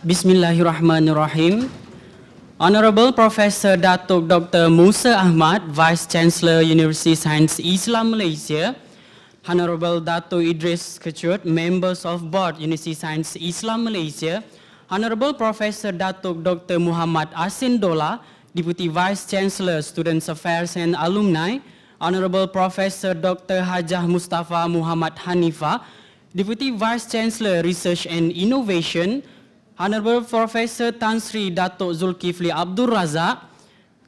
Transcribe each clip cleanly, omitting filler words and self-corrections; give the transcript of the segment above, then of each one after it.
Bismillahirrahmanirrahim. Honorable Professor Datuk Dr. Musa Ahmad, Vice Chancellor, University Science Islam Malaysia. Honorable Datuk Idris Kecut, Members of Board, University Science Islam Malaysia. Honorable Professor Datuk Dr. Muhammad Asin Dola, Deputy Vice Chancellor, Students Affairs and Alumni. Honorable Professor Dr. Hajah Mustafa Muhammad Hanifa, Deputy Vice Chancellor, Research and Innovation. Honorable Professor Tan Sri Datuk Dzulkifli Abdul Razak,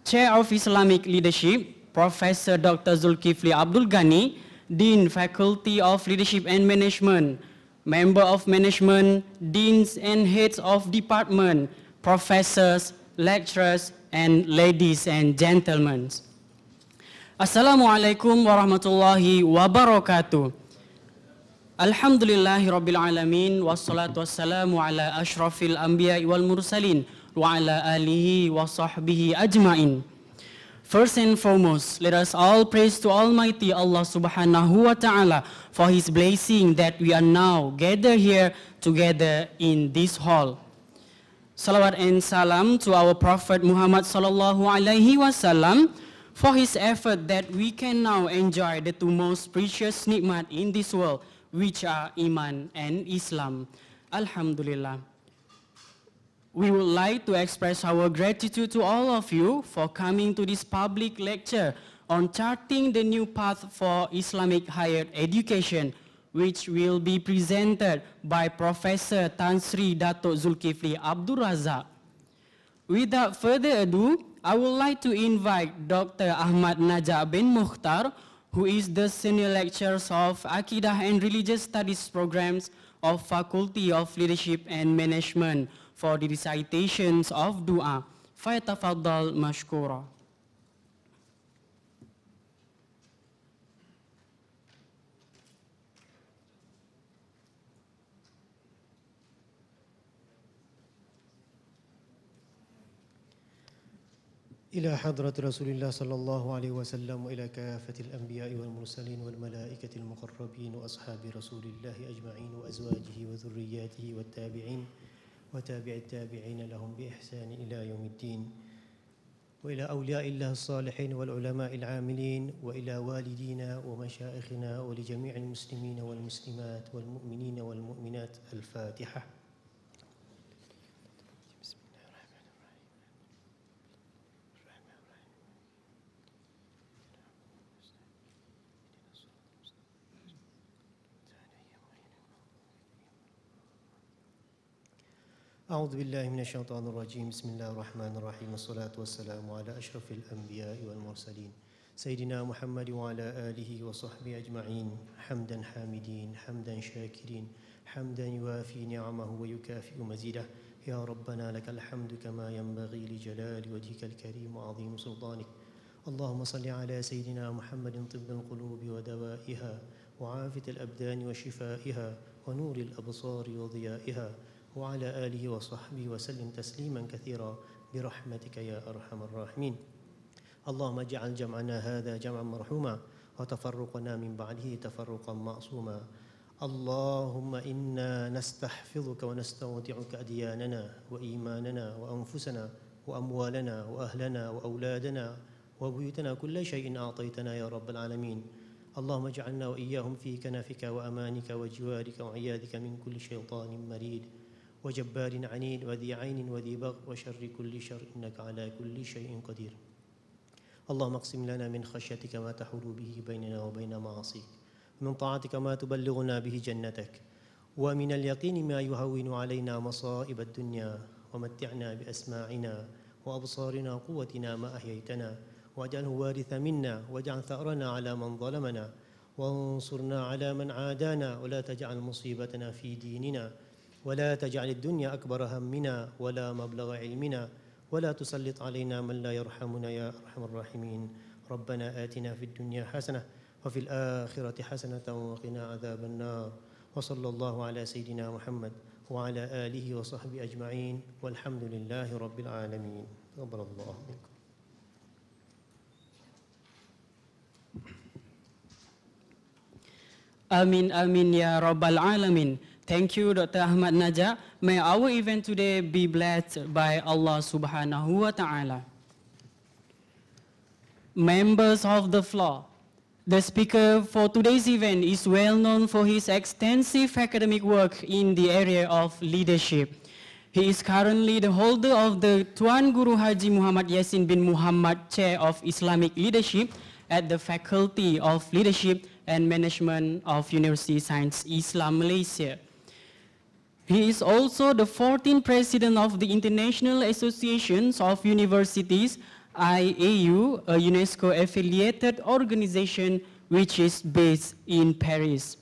Chair of Islamic Leadership. Professor Dr. Dzulkifli Abdul Ghani, Dean, Faculty of Leadership and Management. Member of Management, Deans and Heads of Department, Professors, Lecturers, and ladies and gentlemen. Assalamualaikum warahmatullahi wabarakatuh. Alhamdulillahi Rabbil Alamin, wassalatu wassalamu ala ashrafil anbiya wal mursalin, wa ala alihi wa sahbihi ajma'in. First and foremost, let us all praise to Almighty Allah Subhanahu wa Ta'ala for His blessing that we are now gathered here together in this hall. Salawat and salam to our Prophet Muhammad Sallallahu Alaihi Wasallam for his effort that we can now enjoy the two most precious nikmat in this world, which are Iman and Islam. Alhamdulillah. We would like to express our gratitude to all of you for coming to this public lecture on charting the new path for Islamic higher education, which will be presented by Professor Tan Sri Datuk Dzulkifli Abdul Razak. Without further ado, I would like to invite Dr. Ahmad Najak bin Mukhtar, who is the Senior Lecturer of Aqidah and Religious Studies Programs of Faculty of Leadership and Management, for the recitations of dua. Fayatafaddal mashkura. إلى حضرة رسول الله صلى الله عليه وسلم وإلى كافة الأنبياء والمرسلين والملائكة المقربين وأصحاب رسول الله أجمعين وأزواجه وذرياته والتابعين وتابع التابعين لهم بإحسان إلى يوم الدين وإلى أولياء الله الصالحين والعلماء العاملين وإلى والدينا ومشائخنا ولجميع المسلمين والمسلمات والمؤمنين والمؤمنات. الفاتحة. أعوذ بالله من الشيطان الرجيم. بسم الله الرحمن الرحيم. والصلاة والسلام على أشرف الأنبياء والمرسلين سيدنا محمد وعلى آله وصحبه أجمعين. حمدا حامدين، حمدا شاكرين، حمدا يوافي نعمه ويكافئ مزيده. يا ربنا لك الحمد كما ينبغي لجلال وجهك الكريم وعظيم سلطانك. اللهم صل على سيدنا محمد طب القلوب ودوائها وعافية الأبدان وشفائها ونور الأبصار وضيائها وعلى آله وصحبه وسلم تسليما كثيرا برحمتك يا أرحم الراحمين. اللهم اجعل جمعنا هذا جمعا مرحوما وتفرقنا من بعده تفرقا معصوما. اللهم إنا نستحفظك ونستودعك أدياننا وإيماننا وأنفسنا وأموالنا وأهلنا وأولادنا وبيوتنا، كل شيء أعطيتنا يا رب العالمين. اللهم اجعلنا وإياهم في كنفك وأمانك وجوارك وعياذك من كل شيطان مريد وجبار عنيد وذي عين وذي بغ وشر كل شر، إنك على كل شيء قدير. اللهم اقسم لنا من خشيتك ما تحول به بيننا وبين معاصيك، ومن طاعتك ما تبلغنا به جنتك، ومن اليقين ما يهون علينا مصائب الدنيا، ومتعنا بأسماعنا وأبصارنا قوتنا ما أحييتنا، واجعله وارث منا، واجعل ثأرنا على من ظلمنا، وانصرنا على من عادانا، ولا تجعل مصيبتنا في ديننا، ولا تجعل الدنيا أكبر همنا ولا مبلغ علمنا، ولا تسلط علينا من لا يرحمنا يا أرحم الراحمين. ربنا آتنا في الدنيا حسنة وفي الآخرة حسنة وقنا عذاب النار. وصلى الله على سيدنا محمد وعلى آله وصحبه أجمعين، والحمد لله رب العالمين. تقبل الله منكم. Amin amin ya rabbal alamin. Thank you Dr. Ahmad Najak May our event today be blessed by Allah subhanahu wa ta'ala. Members of the floor, the speaker for today's event is well known for his extensive academic work in the area of leadership. He is currently the holder of the Tuan Guru Haji Muhammad Yassin bin Muhammad Chair of Islamic Leadership at the Faculty of Leadership and Management of University Science Islam Malaysia. He is also the 14th President of the International Associations of Universities, IAU, a UNESCO-affiliated organization which is based in Paris.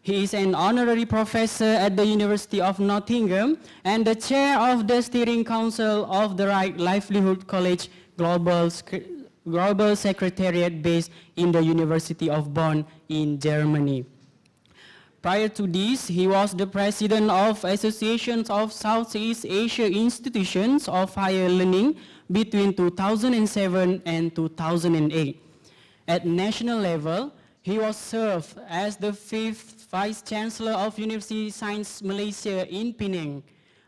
He is an honorary professor at the University of Nottingham and the chair of the Steering Council of the Right Livelihood College Global Secretariat based in the University of Bonn in Germany. Prior to this, he was the president of Associations of Southeast Asia Institutions of Higher Learning between 2007 and 2008. At national level, he was served as the 5th Vice Chancellor of University Science Malaysia in Penang.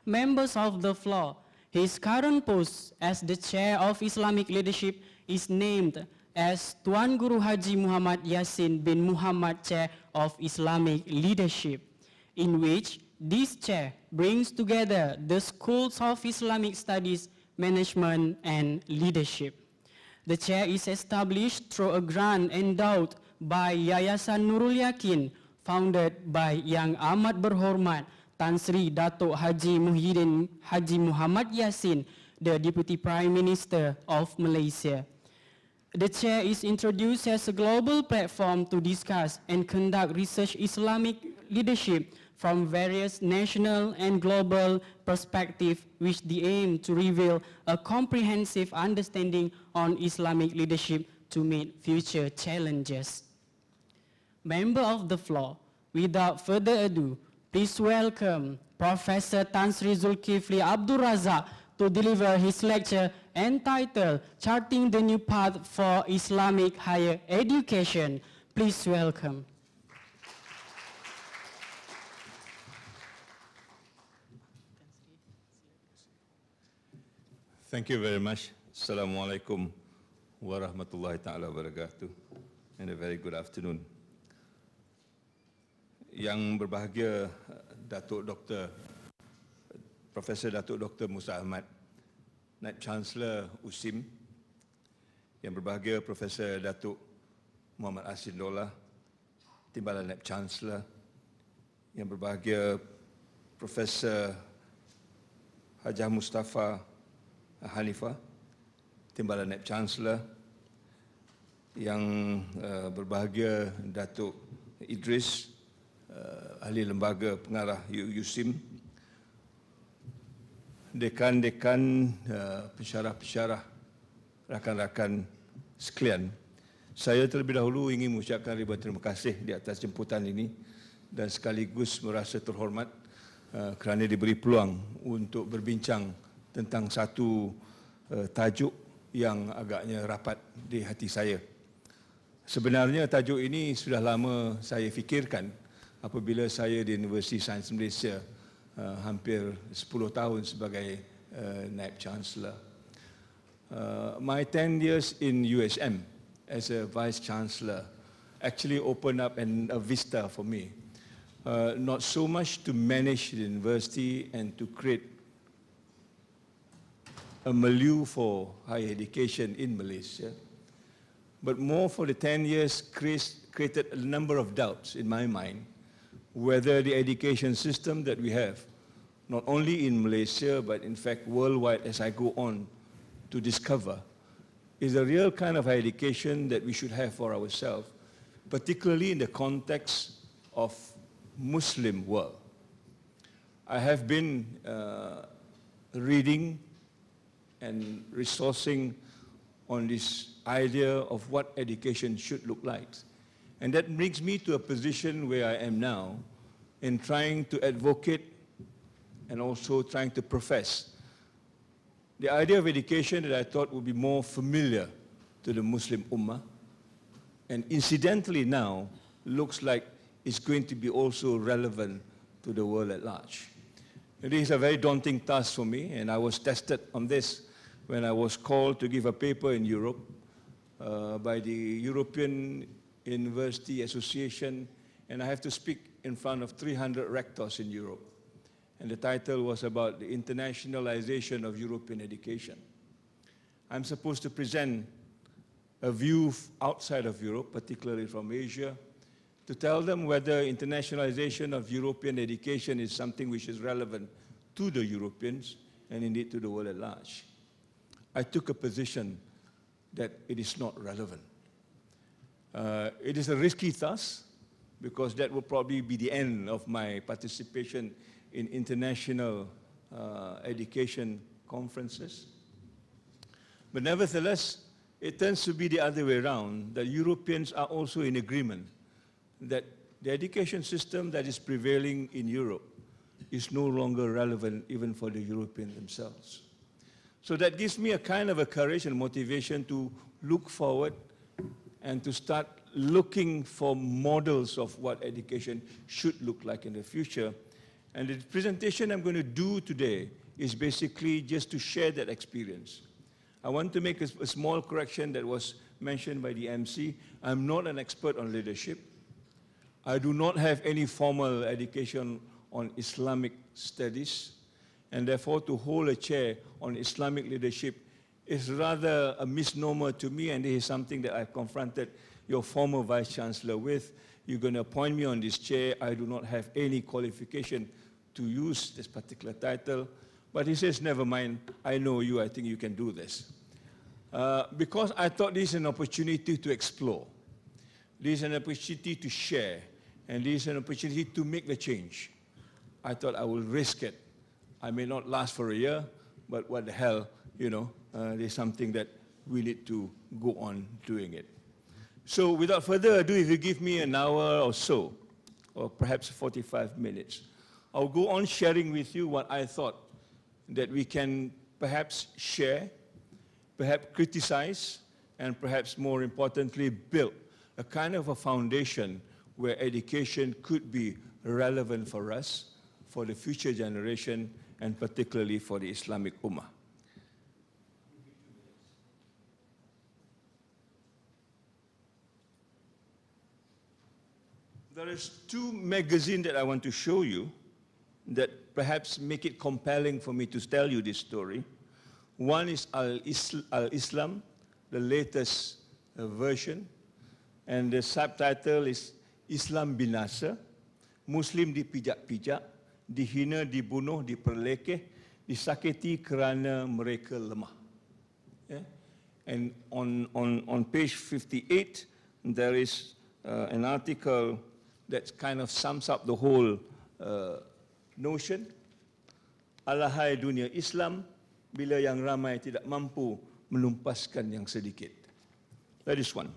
Members of the floor, his current post as the Chair of Islamic Leadership is named as Tuan Guru Haji Muhammad Yassin bin Muhammad Chair of Islamic Leadership, in which this chair brings together the schools of Islamic studies, management, and leadership. The chair is established through a grant endowed by Yayasan Nurul Yakin, founded by Yang Amat Berhormat Tan Sri Datuk Haji Muhyiddin Haji Muhammad Yassin, the Deputy Prime Minister of Malaysia. The chair is introduced as a global platform to discuss and conduct research Islamic leadership from various national and global perspectives, with the aim to reveal a comprehensive understanding on Islamic leadership to meet future challenges. Member of the floor, without further ado, please welcome Professor Tan Sri Dzulkifli Abdul Razak to deliver his lecture entitled Charting the New Path for Islamic Higher Education. Please welcome. Thank you very much. Assalamualaikum warahmatullahi ta'ala wabarakatuh. And a very good afternoon. Yang berbahagia Datuk Dr. Profesor Datuk Dr. Musa Ahmad, Naib Chancellor USIM, yang berbahagia Profesor Datuk Muhammad Asin Dola, Timbalan Naib Chancellor, yang berbahagia Profesor Hajah Mustafa Hanifah, Timbalan Naib Chancellor, yang berbahagia Datuk Idris, Ahli Lembaga Pengarah USIM, dekan-dekan, pensyarah-pensyarah, rakan-rakan sekalian. Saya terlebih dahulu ingin mengucapkan ribuan terima kasih di atas jemputan ini dan sekaligus merasa terhormat kerana diberi peluang untuk berbincang tentang satu tajuk yang agaknya rapat di hati saya. Sebenarnya tajuk ini sudah lama saya fikirkan apabila saya di University Science Malaysia hampir 10 tahun sebagai Naib Chancellor. My 10 years in USM as a Vice Chancellor actually opened up a vista for me. Not so much to manage the university and to create a milieu for higher education in Malaysia, but more for the 10 years created a number of doubts in my mind whether the education system that we have, not only in Malaysia, but in fact worldwide as I go on to discover, is a real kind of education that we should have for ourselves, particularly in the context of Muslim world. I have been reading and resourcing on this idea of what education should look like. And that brings me to a position where I am now in trying to advocate and also trying to profess the idea of education that I thought would be more familiar to the Muslim Ummah, and incidentally now looks like it's going to be also relevant to the world at large. It is a very daunting task for me, and I was tested on this when I was called to give a paper in Europe by the European University Association, and I have to speak in front of 300 rectors in Europe. And the title was about the internationalization of European education. I'm supposed to present a view outside of Europe, particularly from Asia, to tell them whether internationalization of European education is something which is relevant to the Europeans and indeed to the world at large. I took a position that it is not relevant. It is a risky task because that will probably be the end of my participation in international education conferences. But nevertheless, it tends to be the other way around, that Europeans are also in agreement that the education system that is prevailing in Europe is no longer relevant even for the Europeans themselves. So that gives me a kind of a courage and motivation to look forward and to start looking for models of what education should look like in the future. And the presentation I'm going to do today is basically just to share that experience. I want to make a small correction that was mentioned by the MC. I'm not an expert on leadership. I do not have any formal education on Islamic studies, and therefore to hold a chair on Islamic leadership is rather a misnomer to me, and this is something that I've confronted your former Vice Chancellor with. You're going to appoint me on this chair. I do not have any qualification to use this particular title. But he says, never mind, I know you, I think you can do this. Because I thought this is an opportunity to explore. This is an opportunity to share. And this is an opportunity to make the change. I thought I will risk it. I may not last for a year, but what the hell, you know, there's something that we need to go on doing it. So without further ado, if you give me an hour or so, or perhaps 45 minutes, I'll go on sharing with you what I thought that we can perhaps share, perhaps criticize, and perhaps more importantly, build a kind of a foundation where education could be relevant for us, for the future generation, and particularly for the Islamic Ummah. There is two magazines that I want to show you that perhaps make it compelling for me to tell you this story. One is Al-Islam, the latest version, and the subtitle is Islam Binasa, Muslim dipijak-pijak, dihina, dibunuh, diperlekeh, disakiti kerana mereka lemah. Yeah? And on page 58, there is an article that kind of sums up the whole notion. Alahai dunia Islam, bila yang ramai tidak mampu menumpaskan yang sedikit. That is one.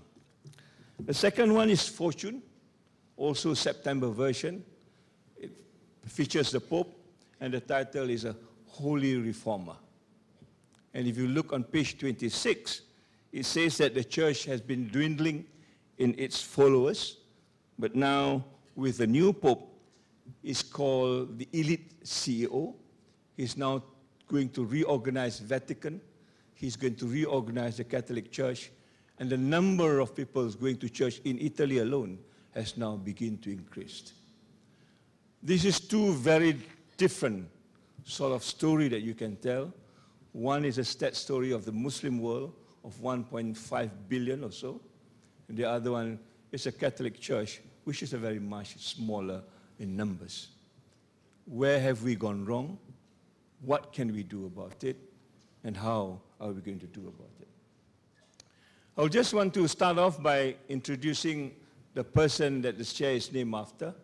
The second one is Fortune, also September version. It features the Pope, and the title is A Holy Reformer. And if you look on page 26, it says that the church has been dwindling in its followers, but now with the new Pope, is called the elite CEO. He's now going to reorganize Vatican. He's going to reorganize the Catholic Church. And the number of people going to church in Italy alone has now begun to increase. This is two very different sort of story that you can tell. One is a stat story of the Muslim world of 1.5 billion or so. And the other one is a Catholic Church, which is a very much smaller in numbers. Where have we gone wrong? What can we do about it? And how are we going to do about it? I just want to start off by introducing the person that this chair is named after,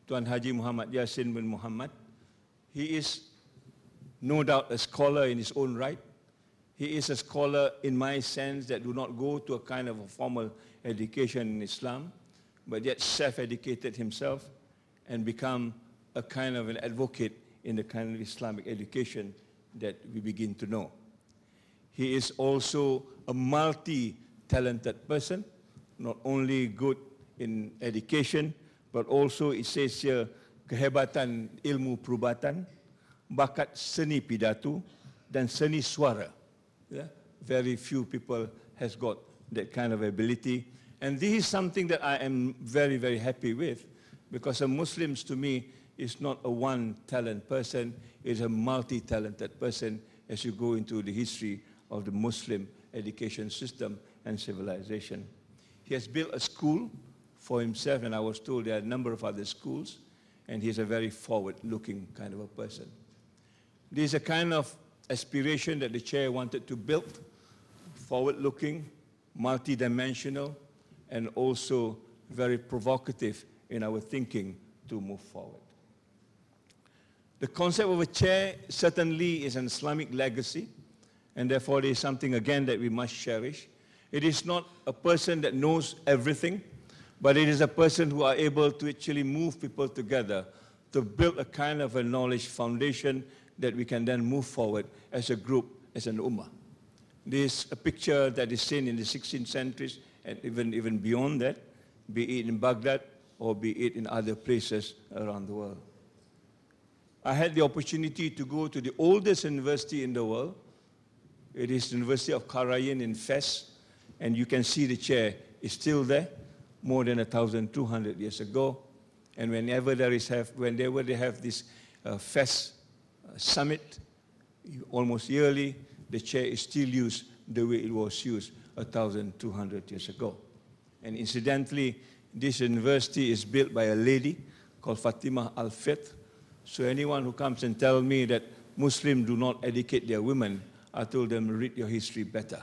Tuan Haji Muhammad Yassin bin Muhammad. He is no doubt a scholar in his own right. He is a scholar in my sense that do not go to a kind of a formal education in Islam, but yet self-educated himself and become a kind of an advocate in the kind of Islamic education that we begin to know. He is also a multi-talented person, not only good in education, but also it says here, kehebatan ilmu perubatan, bakat seni pidato dan seni suara. Yeah? Very few people has got that kind of ability. And this is something that I am very, very happy with, because a Muslim to me is not a one-talent person, it's a multi-talented person as you go into the history of the Muslim education system and civilization. He has built a school for himself, and I was told there are a number of other schools, and he's a very forward-looking kind of a person. There's a kind of aspiration that the chair wanted to build, forward-looking, multi-dimensional, and also very provocative in our thinking to move forward. The concept of a chair certainly is an Islamic legacy, and therefore it is something, again, that we must cherish. It is not a person that knows everything, but it is a person who are able to actually move people together to build a kind of a knowledge foundation that we can then move forward as a group, as an ummah. This is a picture that is seen in the 16th century and even beyond that, be it in Baghdad or be it in other places around the world. I had the opportunity to go to the oldest university in the world. It is the University of Karayin in Fes, and you can see the chair is still there, more than 1,200 years ago. And whenever they have this Fes summit, almost yearly, the chair is still used the way it was used 1,200 years ago. And incidentally, this university is built by a lady called Fatimah Al-Fitr. So anyone who comes and tells me that Muslims do not educate their women, I told them, read your history better.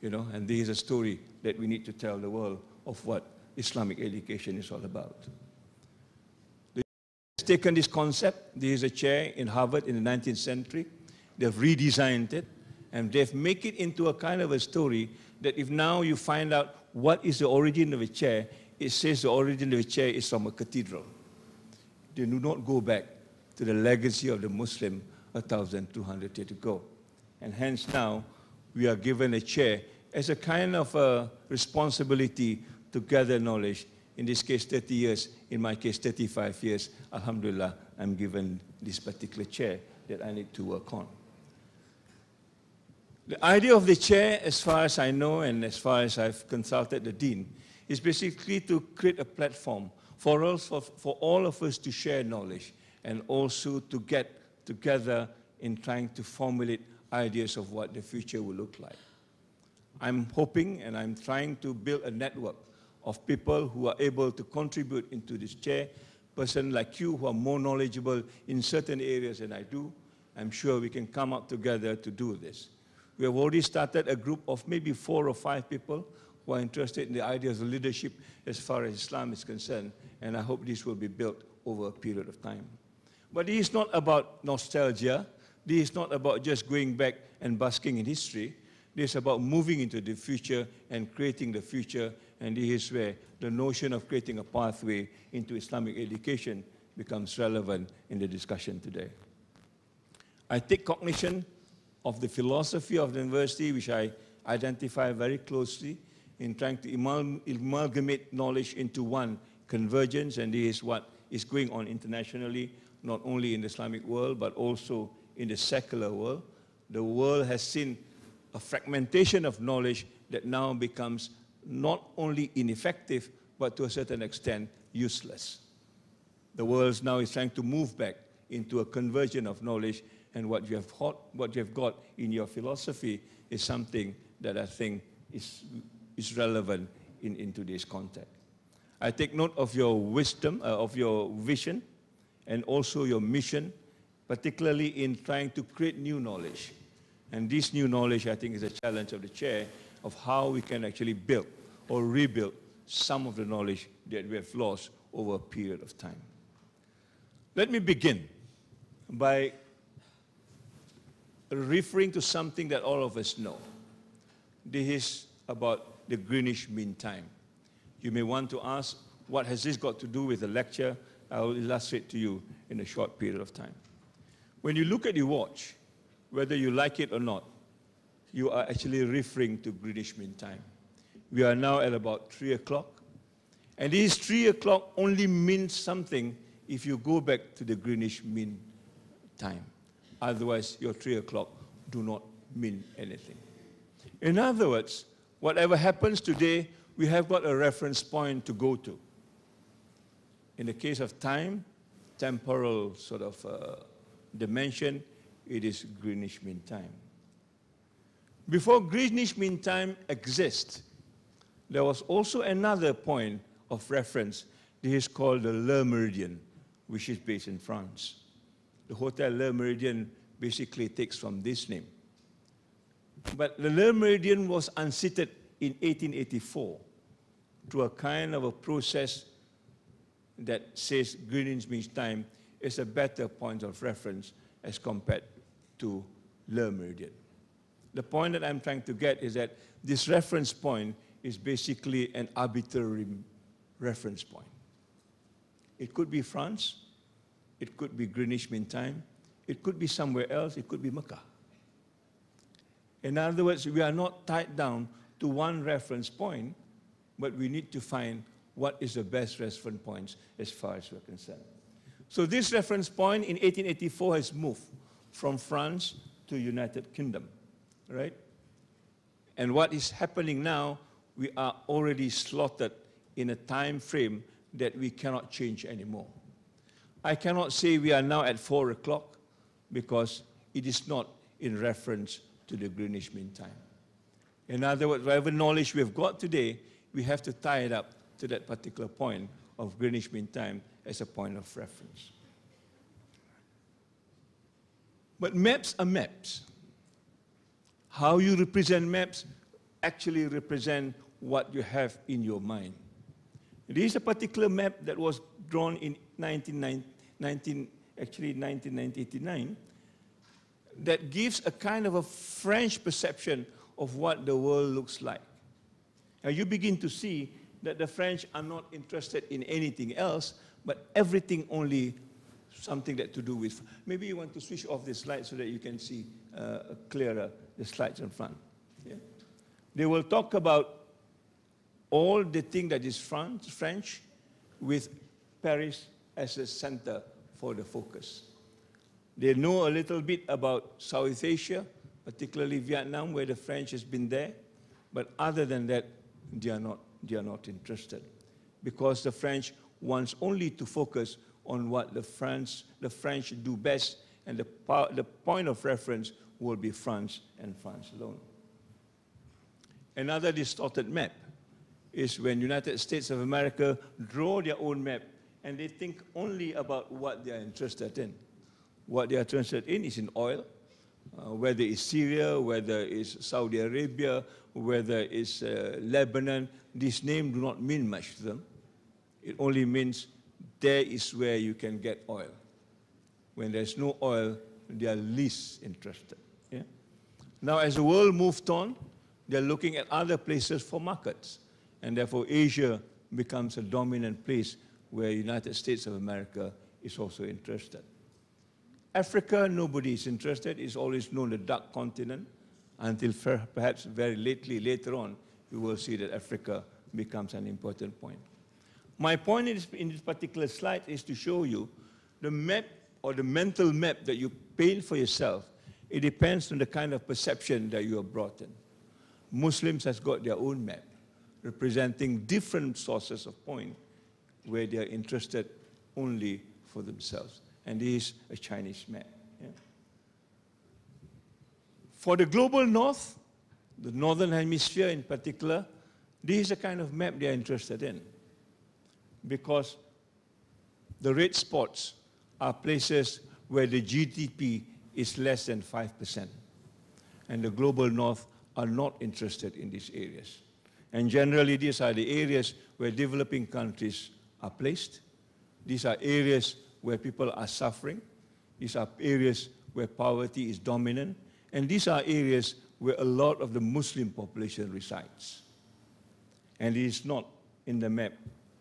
You know, and this is a story that we need to tell the world of what Islamic education is all about. They have taken this concept. There is a chair in Harvard in the 19th century. They've redesigned it, and they've made it into a kind of a story that if now you find out what is the origin of a chair, it says the origin of a chair is from a cathedral. They do not go back to the legacy of the Muslim 1,200 years ago. And hence now, we are given a chair as a kind of a responsibility to gather knowledge. In this case, 30 years. In my case, 35 years. Alhamdulillah, I'm given this particular chair that I need to work on. The idea of the chair, as far as I know and as far as I've consulted the Dean, is basically to create a platform for us, for all of us to share knowledge and also to get together in trying to formulate ideas of what the future will look like. I'm hoping and I'm trying to build a network of people who are able to contribute into this chair, person like you who are more knowledgeable in certain areas than I do. I'm sure we can come up together to do this. We have already started a group of maybe 4 or 5 people who are interested in the ideas of leadership as far as Islam is concerned, and I hope this will be built over a period of time. But it is not about nostalgia. This is not about just going back and basking in history. This is about moving into the future and creating the future, and this is where the notion of creating a pathway into Islamic education becomes relevant in the discussion today. I take cognition of the philosophy of the university, which I identify very closely in trying to amalgamate knowledge into one convergence, and this is what is going on internationally, not only in the Islamic world, but also in the secular world. The world has seen a fragmentation of knowledge that now becomes not only ineffective, but to a certain extent, useless. The world now is trying to move back into a conversion of knowledge, and what you have got in your philosophy is something that I think is relevant in today's context. I take note of your wisdom, of your vision, and also your mission, particularly in trying to create new knowledge. And this new knowledge, I think, is a challenge of the chair of how we can actually build or rebuild some of the knowledge that we have lost over a period of time. Let me begin by referring to something that all of us know. This is about the Greenwich Mean Time. You may want to ask, what has this got to do with the lecture? I will illustrate to you in a short period of time. When you look at your watch, whether you like it or not, you are actually referring to Greenwich Mean Time. We are now at about 3 o'clock. And this 3 o'clock only means something if you go back to the Greenwich Mean Time. Otherwise, your 3 o'clock do not mean anything. In other words, whatever happens today, we have got a reference point to go to. In the case of time, temporal sort of dimension, it is Greenwich Mean Time. Before Greenwich Mean Time exists, there was also another point of reference. This is called the Le Méridien, which is based in France. The Hotel Le Méridien basically takes from this name. But the Le Méridien was unseated in 1884 through a kind of a process that says Greenwich Mean Time is a better point of reference as compared to Le Méridien. The point that I'm trying to get is that this reference point is basically an arbitrary reference point. It could be France, it could be Greenwich Mean Time, it could be somewhere else, it could be Mecca. In other words, we are not tied down to one reference point, but we need to find what is the best reference points as far as we're concerned. So this reference point in 1884 has moved from France to United Kingdom, right? And what is happening now, we are already slotted in a time frame that we cannot change anymore. I cannot say we are now at 4 o'clock because it is not in reference to the Greenwich Mean Time. In other words, whatever knowledge we have got today, we have to tie it up to that particular point of Greenwich Mean Time as a point of reference. But maps are maps. How you represent maps actually represent what you have in your mind. This is a particular map that was drawn in 1989 that gives a kind of a French perception of what the world looks like. Now you begin to see that the French are not interested in anything else, but everything only something that to do with. Maybe you want to switch off the slide so that you can see clearer the slides in front. Yeah? They will talk about all the thing that is French with Paris as a center for the focus. They know a little bit about South Asia, particularly Vietnam, where the French has been there. But other than that, they are not interested. Because the French wants only to focus on what the French do best, and the point of reference will be France and France alone. Another distorted map is when United States of America draw their own map and they think only about what they are interested in. What they are interested in is in oil, whether it's Syria, whether it's Saudi Arabia, whether it's Lebanon. These names do not mean much to them. It only means there is where you can get oil. When there's no oil, they are least interested. Yeah? Now, as the world moved on, they're looking at other places for markets. And therefore, Asia becomes a dominant place where United States of America is also interested. Africa, nobody is interested. It's always known the dark continent until perhaps very later on, you will see that Africa becomes an important point. My point in this particular slide is to show you the map or the mental map that you paint for yourself. It depends on the kind of perception that you have brought in. Muslims has got their own map, representing different sources of point where they are interested only for themselves. And this is a Chinese map. Yeah? For the global north, the northern hemisphere in particular, this is the kind of map they are interested in. Because the red spots are places where the GDP is less than 5%. And the global north are not interested in these areas. And generally, these are the areas where developing countries are placed. These are areas where people are suffering. These are areas where poverty is dominant. And these are areas where a lot of the Muslim population resides. And it is not in the map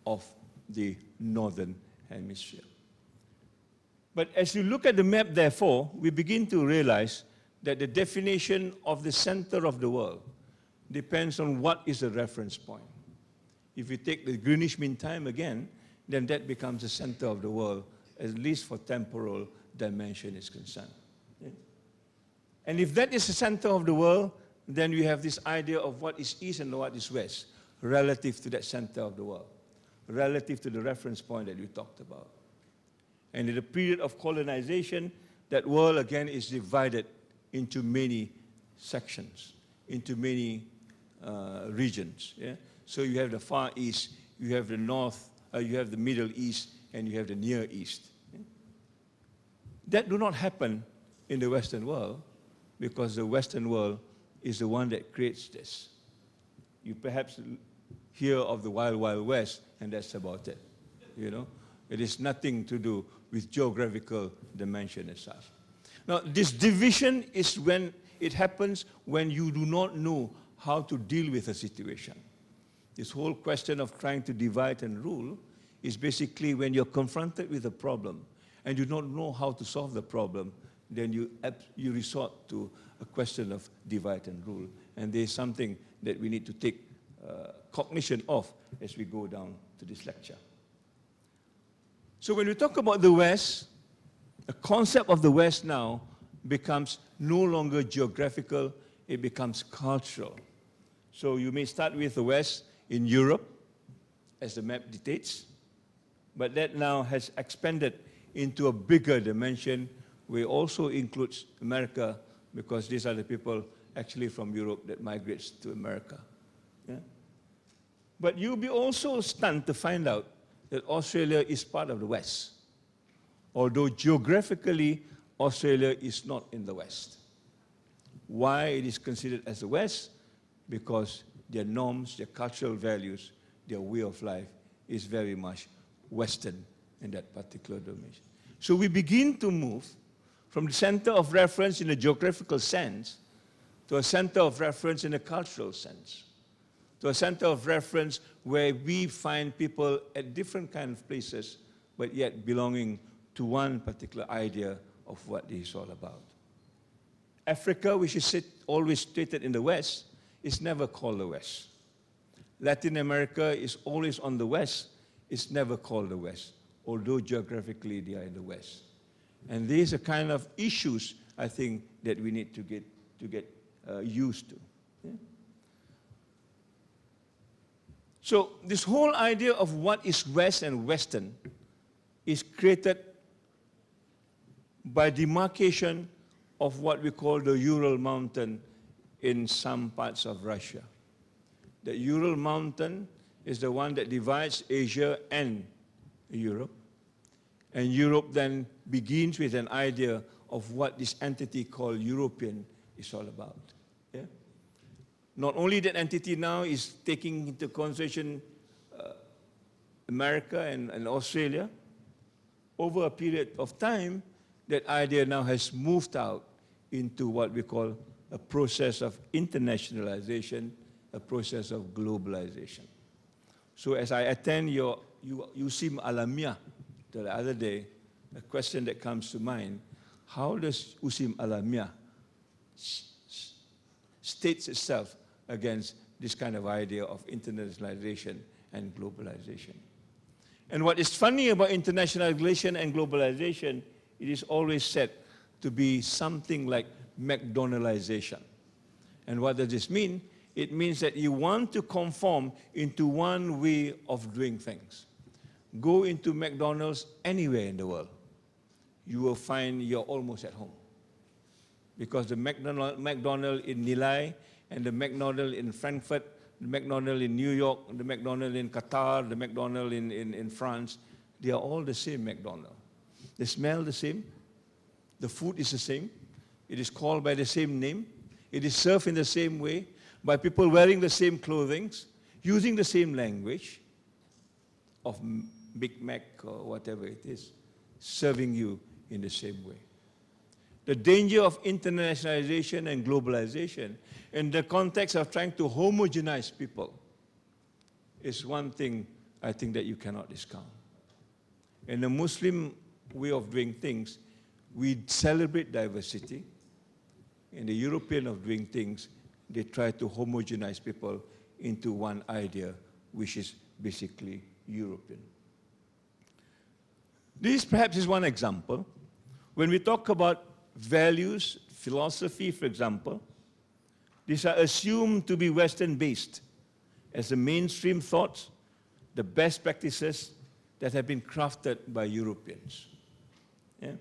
of the northern hemisphere. But as you look at the map, therefore, we begin to realize that the definition of the center of the world depends on what is the reference point. If you take the Greenwich Mean Time again, then that becomes the center of the world, at least for temporal dimension is concerned. Okay? And if that is the center of the world, then we have this idea of what is East and what is West, relative to that center of the world, relative to the reference point that we talked about. And in the period of colonization, that world again is divided into many sections, into many regions. Yeah? So you have the Far East, you have the North, you have the Middle East, and you have the Near East. Yeah? That do not happen in the Western world, because the Western world is the one that creates this. You perhaps hear of the Wild Wild West, and that's about it. You know, it is nothing to do with geographical dimension as such. Now, this division is when it happens when you do not know how to deal with a situation. This whole question of trying to divide and rule is basically when you're confronted with a problem and you don't know how to solve the problem, then you resort to a question of divide and rule. And there's something that we need to take cognition of as we go down to this lecture. So when we talk about the West, the concept of the West now becomes no longer geographical, it becomes cultural. So you may start with the West in Europe, as the map dictates, but that now has expanded into a bigger dimension, where also includes America, because these are the people actually from Europe that migrates to America. Yeah? But you'll be also stunned to find out that Australia is part of the West, although geographically Australia is not in the West. Why it is considered as the West? Because their norms, their cultural values, their way of life is very much Western in that particular domain. So we begin to move from the center of reference in a geographical sense to a center of reference in a cultural sense, to a center of reference where we find people at different kind of places, but yet belonging to one particular idea of what it is all about. Africa, which is always stated in the West, is never called the West. Latin America is always on the West, it's never called the West, although geographically they are in the West. And these are kind of issues, I think, that we need to get used to. Yeah? So this whole idea of what is West and Western is created by demarcation of what we call the Ural Mountain in some parts of Russia. The Ural Mountain is the one that divides Asia and Europe. And Europe then begins with an idea of what this entity called European is all about. Yeah? Not only that entity now is taking into consideration America and Australia, over a period of time, that idea now has moved out into what we call a process of internationalization, a process of globalization. So as I attend your Usim Alamiah the other day, a question that comes to mind, how does Usim Alamiah states itself against this kind of idea of internationalization and globalization? And what is funny about internationalization and globalization, it is always said to be something like McDonaldization. And what does this mean? It means that you want to conform into one way of doing things. Go into McDonald's anywhere in the world. You will find you're almost at home. Because the McDonald in Nilai and the McDonald in Frankfurt, the McDonald in New York, the McDonald in Qatar, the McDonald in France, they are all the same McDonald. They smell the same. The food is the same. It is called by the same name. It is served in the same way by people wearing the same clothing, using the same language of Big Mac or whatever it is, serving you in the same way. The danger of internationalization and globalization in the context of trying to homogenize people is one thing I think that you cannot discount. In the Muslim way of doing things, we celebrate diversity. In the European of doing things, they try to homogenize people into one idea, which is basically European. This perhaps is one example. When we talk about values, philosophy, for example, these are assumed to be Western-based as the mainstream thoughts, the best practices that have been crafted by Europeans. Yeah?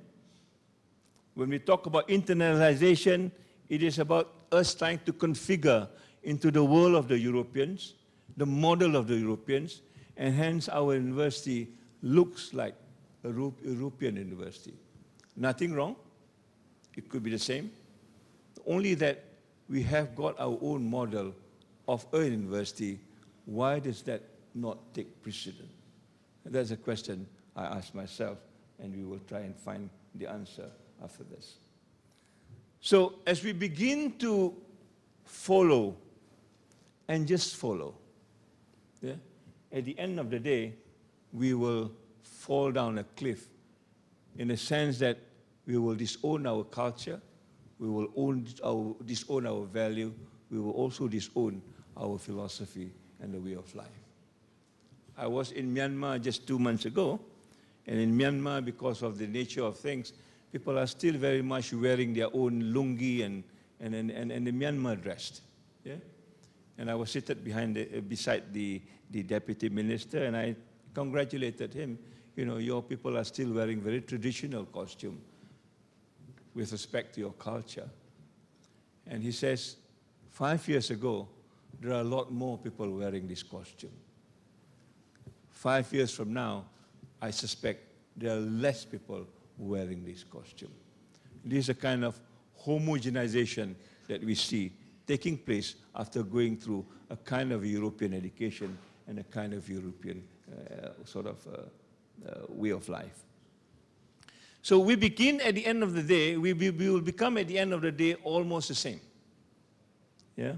When we talk about internalization, it is about us trying to configure into the world of the Europeans, the model of the Europeans, and hence our university looks like a European university. Nothing wrong. It could be the same. Only that we have got our own model of a university. Why does that not take precedence? That's a question I ask myself, and we will try and find the answer after this. So as we begin to follow and just follow, yeah, at the end of the day, we will fall down a cliff in the sense that we will disown our culture, we will disown our value, we will also disown our philosophy and the way of life. I was in Myanmar just 2 months ago, and in Myanmar, because of the nature of things, people are still very much wearing their own lungi and the Myanmar dress. Yeah? And I was seated beside the deputy minister, and I congratulated him. You know, your people are still wearing very traditional costume with respect to your culture. And he says, 5 years ago, there are a lot more people wearing this costume. 5 years from now, I suspect there are less people wearing this costume. This is a kind of homogenization that we see taking place after going through a kind of European education and a kind of European way of life. So we begin at the end of the day, we will become at the end of the day almost the same. Yeah?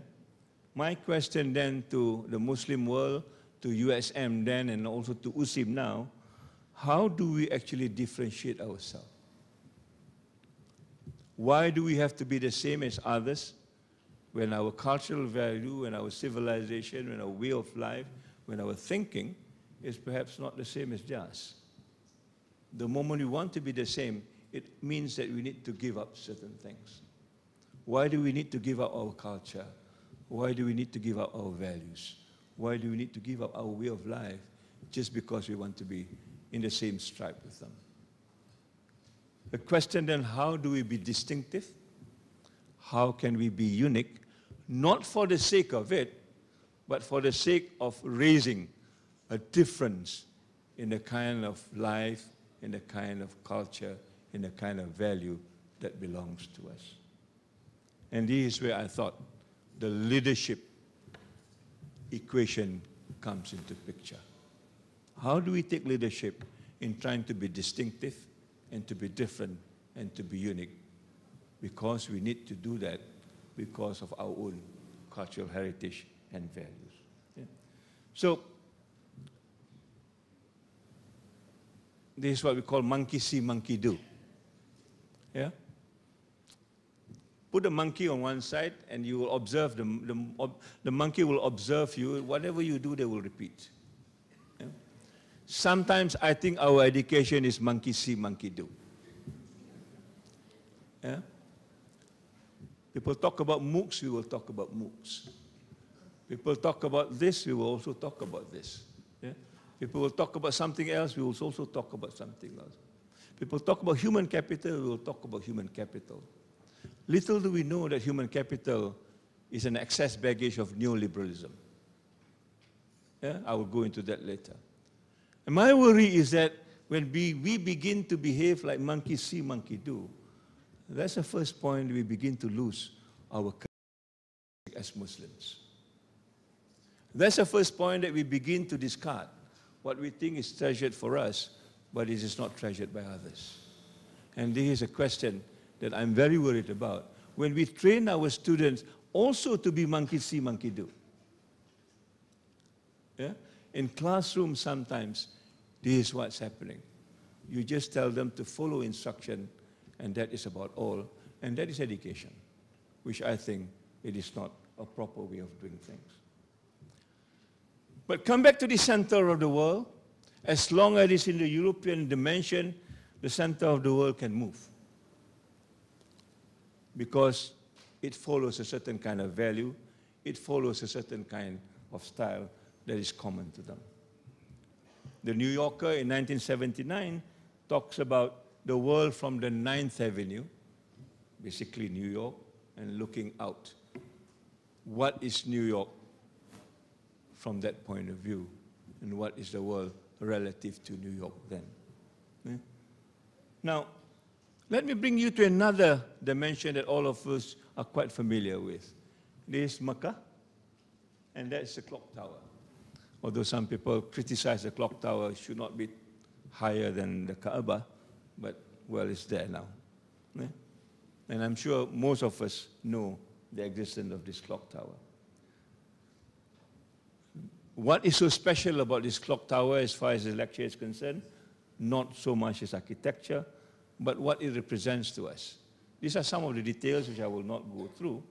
My question then to the Muslim world, to USM then, and also to USIM now, how do we actually differentiate ourselves? Why do we have to be the same as others when our cultural value, when our civilization, when our way of life, when our thinking is perhaps not the same as theirs? The moment we want to be the same, it means that we need to give up certain things. Why do we need to give up our culture? Why do we need to give up our values? Why do we need to give up our way of life just because we want to be in the same stripe with them? The question then, how do we be distinctive? How can we be unique? Not for the sake of it, but for the sake of raising a difference in the kind of life, in the kind of culture, in the kind of value that belongs to us. And this is where I thought the leadership equation comes into picture. How do we take leadership in trying to be distinctive and to be different and to be unique? Because we need to do that because of our own cultural heritage and values. Yeah. So, this is what we call monkey see, monkey do. Yeah? Put the monkey on one side and you will observe, the monkey will observe you. Whatever you do, they will repeat. Yeah? Sometimes I think our education is monkey see, monkey do. Yeah? People talk about MOOCs, we will talk about MOOCs. People talk about this, we will also talk about this. Yeah? People will talk about something else, we will also talk about something else. People talk about human capital, we will talk about human capital. Little do we know that human capital is an excess baggage of neoliberalism. Yeah? I will go into that later. And my worry is that when we begin to behave like monkey see, monkey do, that's the first point we begin to lose our character as Muslims. That's the first point that we begin to discard what we think is treasured for us, but it is not treasured by others. And this is a question that I'm very worried about when we train our students also to be monkey see, monkey do. Yeah? In classrooms sometimes, this is what's happening. You just tell them to follow instruction, and that is about all. And that is education, which I think it is not a proper way of doing things. But come back to the center of the world. As long as it's in the European dimension, the center of the world can move. because it follows a certain kind of value, it follows a certain kind of style that is common to them. The New Yorker in 1979 talks about the world from the 9th Avenue, basically New York, and looking out. What is New York from that point of view? And what is the world relative to New York then? Now, let me bring you to another dimension that all of us are quite familiar with. This is Mecca, and that's the clock tower. Although some people criticize the clock tower should not be higher than the Kaaba, but well, it's there now. And I'm sure most of us know the existence of this clock tower. What is so special about this clock tower as far as the lecture is concerned? Not so much its architecture, but what it represents to us. These are some of the details which I will not go through.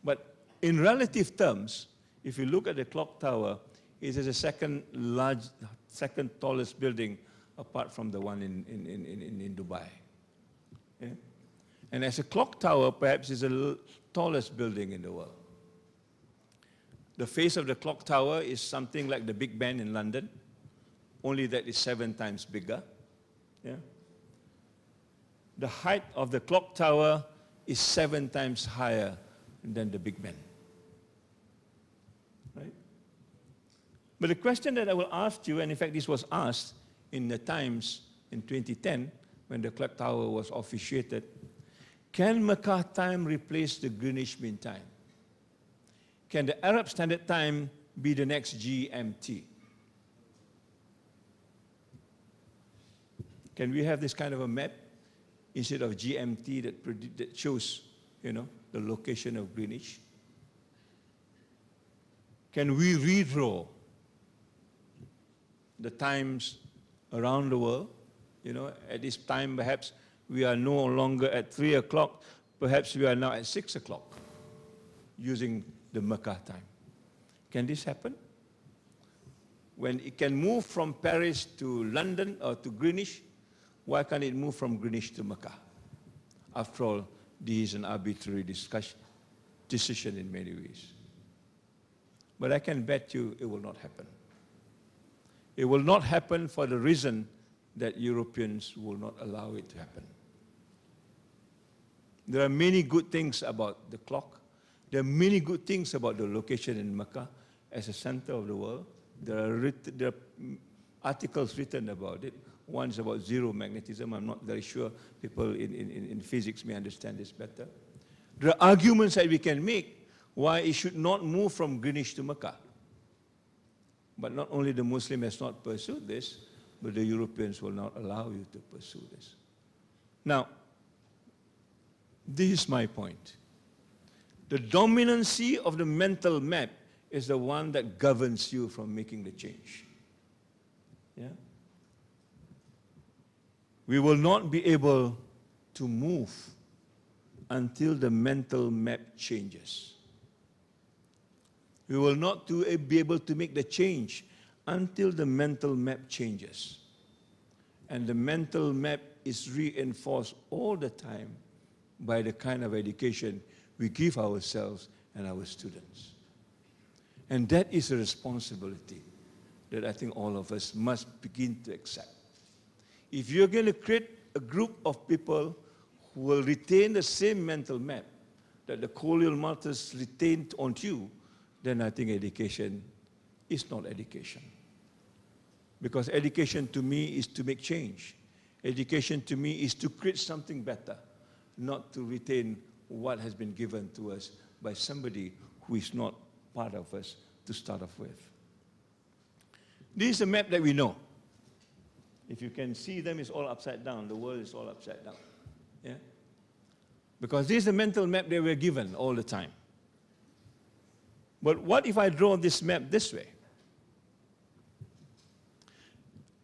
But in relative terms, if you look at the clock tower, it is the second tallest building apart from the one in Dubai. Yeah? And as a clock tower, perhaps it's the tallest building in the world. The face of the clock tower is something like the Big Ben in London, only that it's 7 times bigger. Yeah? The height of the clock tower is 7 times higher than the Big Ben. Right? But the question that I will ask you, and in fact this was asked in the Times in 2010 when the clock tower was officiated, can Mecca time replace the Greenwich Mean Time? Can the Arab Standard Time be the next GMT? Can we have this kind of a map instead of GMT that shows, the location of Greenwich? Can we redraw the times around the world? At this time, perhaps we are no longer at 3 o'clock. Perhaps we are now at 6 o'clock using the Mecca time. Can this happen? When it can move from Paris to London or to Greenwich, why can't it move from Greenwich to Mecca? After all, this is an arbitrary decision in many ways. But I can bet you it will not happen. It will not happen for the reason that Europeans will not allow it to happen. There are many good things about the clock. There are many good things about the location in Mecca as a center of the world. There are articles written about it. One is about zero magnetism. I'm not very sure people in physics may understand this better. There are arguments that we can make why it should not move from Greenwich to Mecca. But not only the Muslim has not pursued this, but the Europeans will not allow you to pursue this. Now, this is my point. The dominancy of the mental map is the one that governs you from making the change. Yeah? We will not be able to move until the mental map changes. We will not be able to make the change until the mental map changes. And the mental map is reinforced all the time by the kind of education we give ourselves and our students. And that is a responsibility that I think all of us must begin to accept. If you're going to create a group of people who will retain the same mental map that the colonial masters retained on you, then I think education is not education. Because education to me is to make change. Education to me is to create something better, not to retain what has been given to us by somebody who is not part of us to start off with. This is a map that we know. If you can see them, it's all upside down. The world is all upside down. Yeah? Because this is the mental map that we're given all the time. But what if I draw this map this way?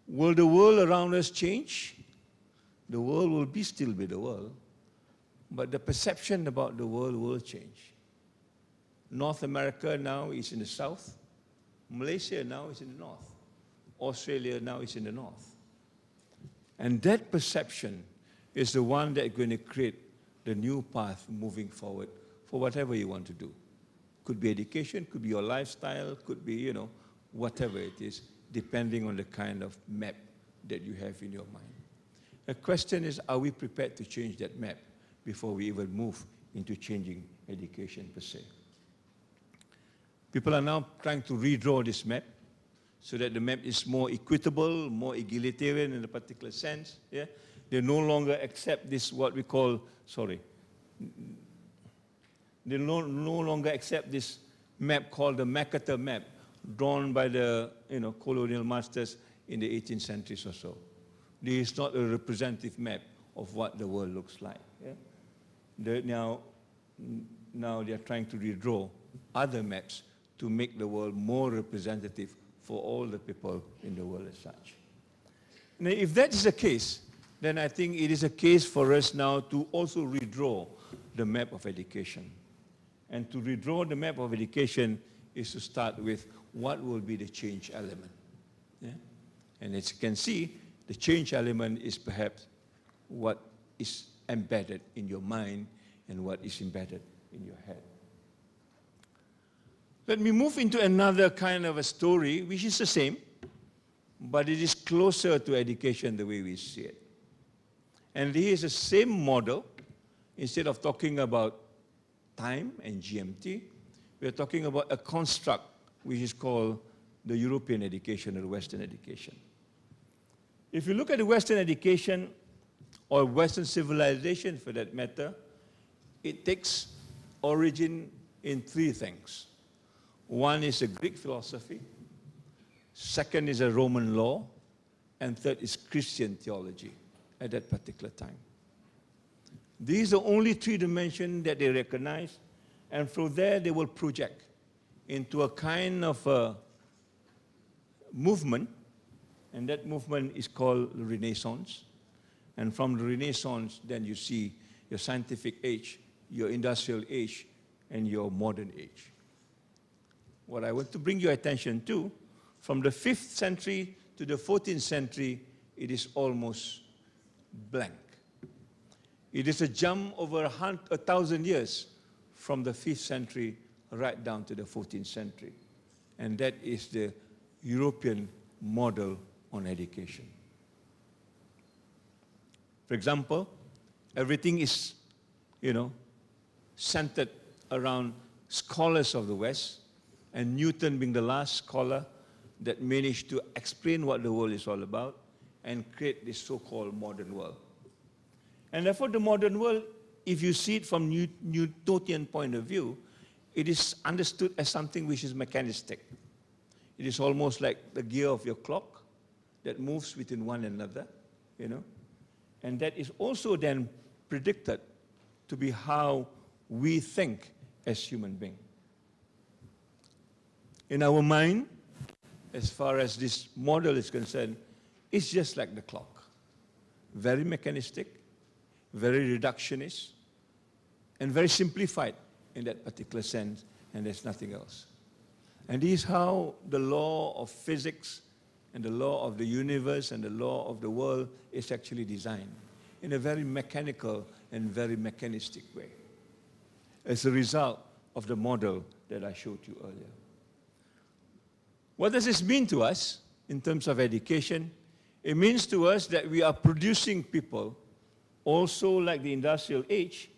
Will the world around us change? The world will still be the world, but the perception about the world will change. North America now is in the south. Malaysia now is in the north. Australia now is in the north. And that perception is the one that's going to create the the new path moving forward for whatever you want to do. Could be education, could be your lifestyle, could be, whatever it is, depending on the kind of map that you have in your mind. The question is, are we prepared to change that map before we even move into changing education per se? People are now trying to redraw this map so that the map is more equitable, more egalitarian in a particular sense. Yeah? They no longer accept this, what we call, they no longer accept this map called the Mercator map, drawn by the colonial masters in the 18th century or so. This is not a representative map of what the world looks like. Yeah? Now they are trying to redraw other maps to make the world more representative for all the people in the world as such. Now, if that is the case, then I think it is a case for us now to also redraw the map of education. And to redraw the map of education is to start with what will be the change element. Yeah? And as you can see, the change element is perhaps what is embedded in your mind and what is embedded in your head. Let me move into another kind of a story, which is the same, but it is closer to education the way we see it. And here is the same model. Instead of talking about time and GMT, we are talking about a construct which is called the European education or Western education. If you look at the Western education, or Western civilization for that matter, it takes origin in three things. One is a Greek philosophy, second is a Roman law, and third is Christian theology at that particular time. These are only three dimensions that they recognize, and from there they will project into a kind of a movement, and that movement is called the Renaissance. And from the Renaissance, then you see your scientific age, your industrial age, and your modern age. What I want to bring your attention to, from the 5th century to the 14th century, it is almost blank. It is a jump over 1,000 years from the 5th century right down to the 14th century. And that is the European model on education. For example, everything is, centered around scholars of the West, and Newton being the last scholar that managed to explain what the world is all about and create this so-called modern world. And therefore, the modern world, if you see it from Newtonian point of view, it is understood as something which is mechanistic. It is almost like the gear of your clock that moves within one another, And that is also then predicted to be how we think as human beings. In our mind, as far as this model is concerned, it's just like the clock. Very mechanistic, very reductionist, and very simplified in that particular sense, and there's nothing else. And this is how the law of physics and the law of the universe and the law of the world is actually designed in a very mechanical and very mechanistic way, as a result of the model that I showed you earlier. What does this mean to us in terms of education? It means to us that we are producing people also like the industrial age,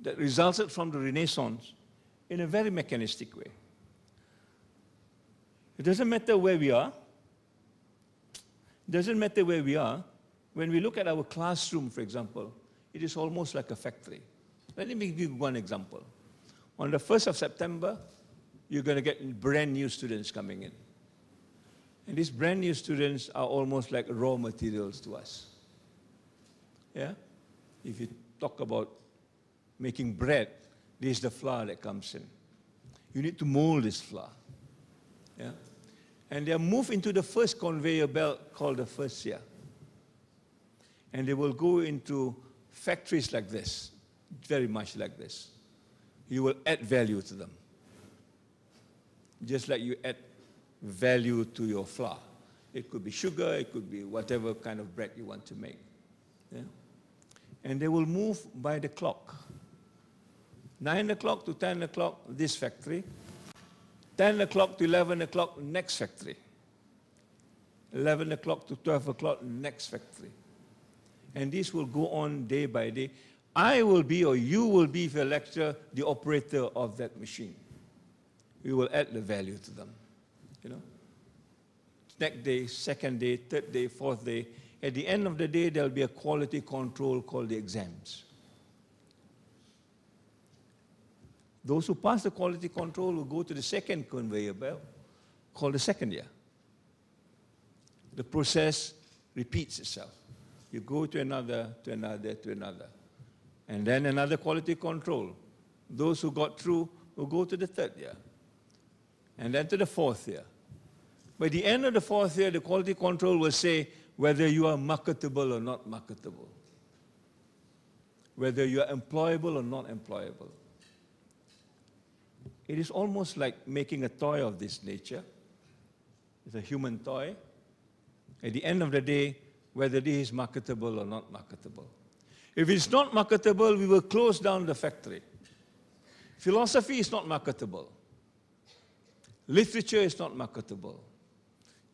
that resulted from the Renaissance in a very mechanistic way. It doesn't matter where we are. It doesn't matter where we are. When we look at our classroom, for example, it is almost like a factory. Let me give you one example. On the 1st of September, you're going to get brand new students coming in. And these brand new students are almost like raw materials to us. Yeah? If you talk about making bread, this is the flour that comes in. You need to mold this flour. Yeah? And they are moved into the first conveyor belt called the first year. And they will go into factories like this, very much like this. You will add value to them. Just like you add value to your flour. It could be sugar, it could be whatever kind of bread you want to make. Yeah? And they will move by the clock. 9 o'clock to 10 o'clock, this factory. 10 o'clock to 11 o'clock, next factory. 11 o'clock to 12 o'clock, next factory. And this will go on day by day. I will be, or you will be, if you lecture, the operator of that machine. We will add the value to them, you know. Next day, second day, third day, fourth day. At the end of the day, there will be a quality control called the exams. Those who pass the quality control will go to the second conveyor belt, called the second year. The process repeats itself. You go to another, to another, to another. And then another quality control. Those who got through will go to the third year. And then to the fourth year. By the end of the fourth year, the quality control will say whether you are marketable or not marketable. Whether you are employable or not employable. It is almost like making a toy of this nature. It's a human toy. At the end of the day, whether this is marketable or not marketable. If it's not marketable, we will close down the factory. Philosophy is not marketable. Literature is not marketable.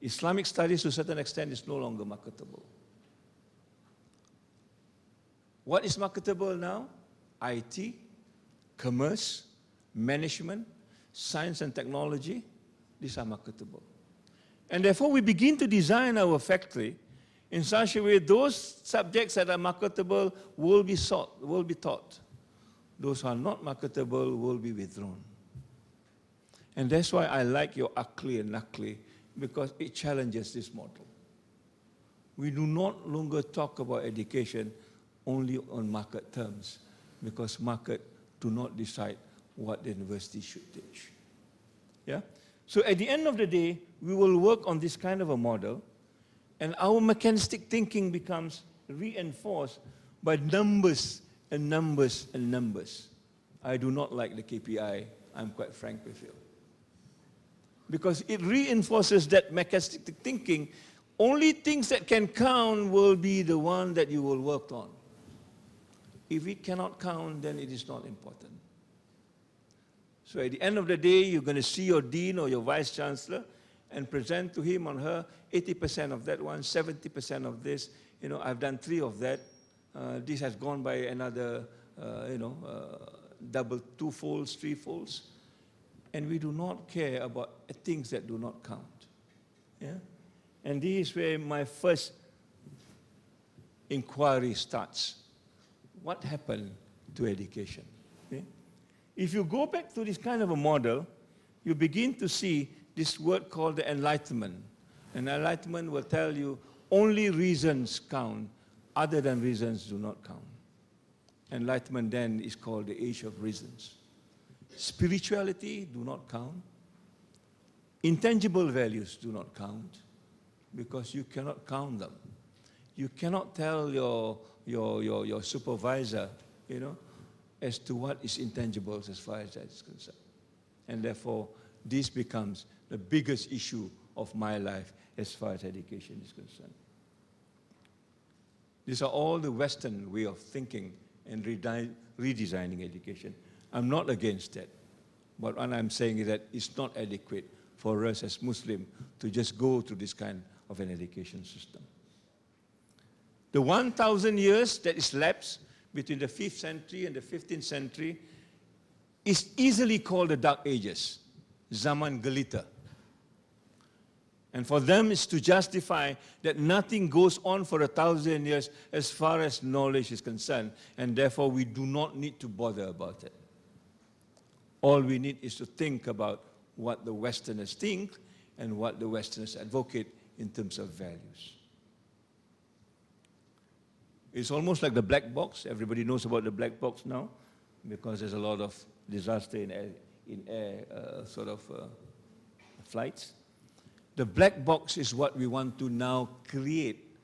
Islamic studies, to a certain extent, is no longer marketable. What is marketable now? IT, commerce, management, science and technology, these are marketable. And therefore, we begin to design our factory in such a way those subjects that are marketable will be taught. Those who are not marketable will be withdrawn. And that's why I like your Akli and Nakli, because it challenges this model. We do not longer talk about education only on market terms, because market do not decide what the university should teach. Yeah? So at the end of the day, we will work on this kind of a model, and our mechanistic thinking becomes reinforced by numbers and numbers and numbers. I do not like the KPI, I'm quite frank with you. Because it reinforces that mechanistic thinking. Only things that can count will be the one that you will work on. If it cannot count, then it is not important. So at the end of the day, you're going to see your dean or your vice chancellor and present to him or her 80% of that one, 70% of this. You know, I've done 3 of that. This has gone by another, double, 2 folds, 3 folds. And we do not care about things that do not count. Yeah? And this is where my first inquiry starts. What happened to education? Okay? If you go back to this kind of a model, you begin to see this word called the Enlightenment. And Enlightenment will tell you only reasons count, other than reasons do not count. Enlightenment then is called the Age of Reasons. Spirituality do not count. Intangible values do not count, because you cannot count them. You cannot tell your supervisor, as to what is intangible as far as that is concerned. And therefore, this becomes the biggest issue of my life as far as education is concerned. These are all the Western way of thinking and redesigning education. I'm not against that. But what I'm saying is that it's not adequate for us as Muslims to just go through this kind of an education system. The 1,000 years that is lapsed between the 5th century and the 15th century is easily called the Dark Ages, Zaman Gelita. And for them, it's to justify that nothing goes on for 1,000 years as far as knowledge is concerned, and therefore we do not need to bother about it. All we need is to think about what the Westerners think and what the Westerners advocate in terms of values. It's almost like the black box. Everybody knows about the black box now, because there's a lot of disaster in air flights. The black box is what we want to now create,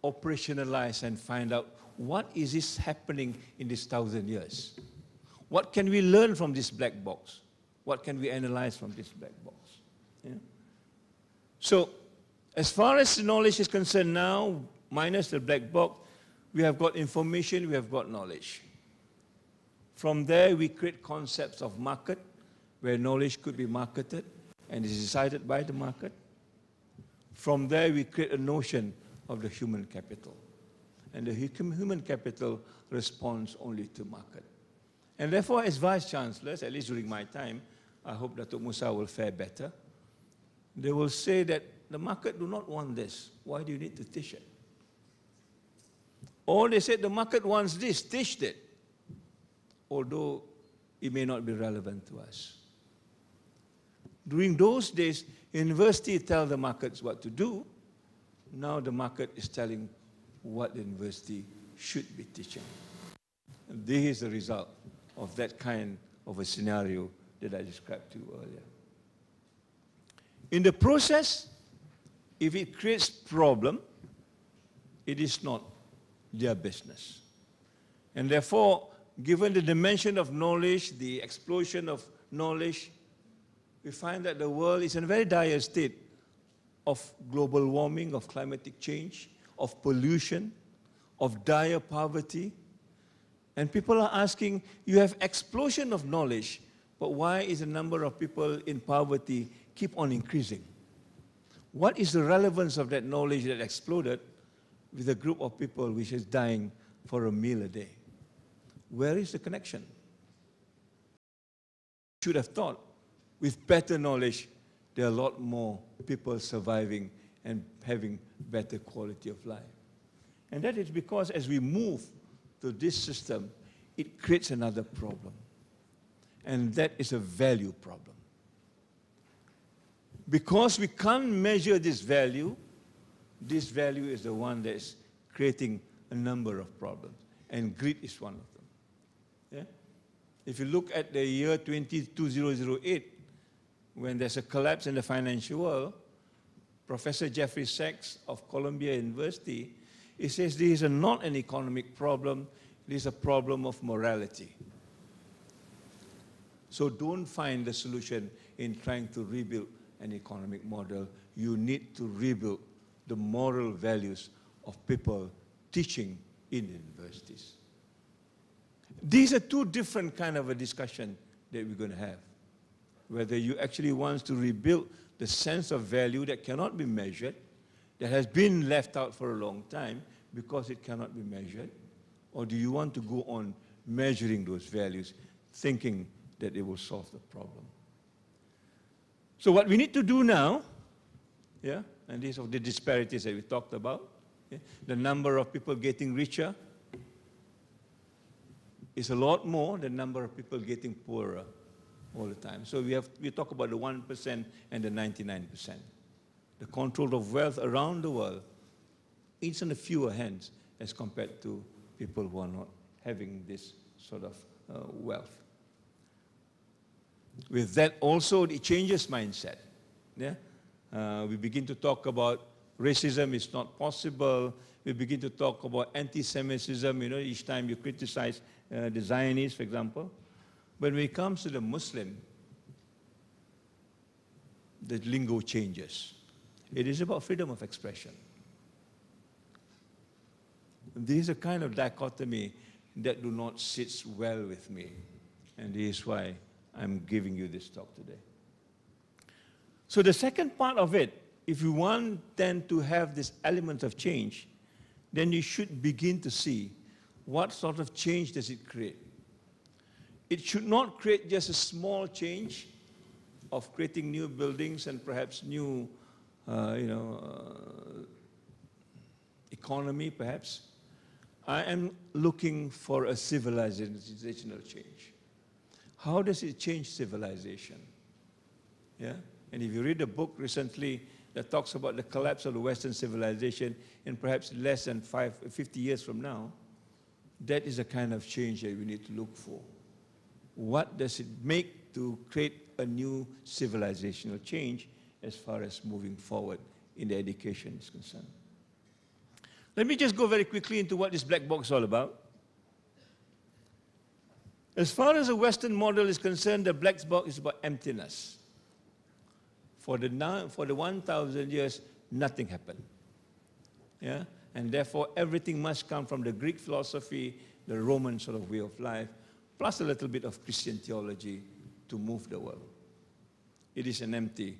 operationalize, and find out what is this happening in this 1,000 years. What can we learn from this black box? What can we analyze from this black box? Yeah? So As far as knowledge is concerned now, minus the black box, we have got information, we have got knowledge. From there, we create concepts of market, where knowledge could be marketed and is decided by the market. From there, we create a notion of the human capital. And the human capital responds only to market. And therefore, as Vice Chancellors, at least during my time, I hope Datuk Musa will fare better, they will say that the market do not want this. Why do you need to teach it? Or they said the market wants this, teach it. Although it may not be relevant to us. During those days, university tell the markets what to do. Now the market is telling what the university should be teaching. And this is the result of that kind of a scenario that I described to you earlier. In the process, if it creates problem, it is not their business. And therefore, given the dimension of knowledge, the explosion of knowledge, we find that the world is in a very dire state of global warming, of climatic change, of pollution, of dire poverty. And people are asking, you have explosion of knowledge, but why is the number of people in poverty keep on increasing? What is the relevance of that knowledge that exploded with a group of people which is dying for a meal a day? Where is the connection? Should have thought, with better knowledge, there are a lot more people surviving and having better quality of life. And that is because as we move to this system, it creates another problem. And that is a value problem. Because we can't measure this value is the one that is creating a number of problems. And greed is one of them. Yeah? If you look at the year 2008, when there's a collapse in the financial world, Professor Jeffrey Sachs of Columbia University, he says this is not an economic problem, it is a problem of morality. So don't find the solution in trying to rebuild an economic model. You need to rebuild the moral values of people teaching in universities. These are two different kind of a discussion that we're going to have. Whether you actually want to rebuild the sense of value that cannot be measured, that has been left out for a long time because it cannot be measured, or do you want to go on measuring those values, thinking that it will solve the problem? So what we need to do now, yeah, and these are the disparities that we talked about, yeah, the number of people getting richer is a lot more than the number of people getting poorer all the time. So we talk about the 1% and the 99%. The control of wealth around the world, it's in a fewer hands as compared to people who are not having this sort of wealth. With that also, it changes mindset. Yeah? We begin to talk about racism is not possible. We begin to talk about anti-Semitism, you know, each time you criticize the Zionists, for example. But when it comes to the Muslim, the lingo changes. It is about freedom of expression. This is a kind of dichotomy that do not sit well with me. And this is why I'm giving you this talk today. So the second part of it, if you want then to have this element of change, then you should begin to see what sort of change does it create. It should not create just a small change of creating new buildings and perhaps new, economy, perhaps. I am looking for a civilizational change. How does it change civilization? Yeah? And if you read a book recently that talks about the collapse of the Western civilization in perhaps less than 50 years from now, that is the kind of change that we need to look for. What does it make to create a new civilizational change as far as moving forward in the education is concerned? Let me just go very quickly into what this black box is all about. As far as the Western model is concerned, the black box is about emptiness. For the 1,000 years, nothing happened. Yeah? And therefore, everything must come from the Greek philosophy, the Roman sort of way of life, plus a little bit of Christian theology to move the world. It is an empty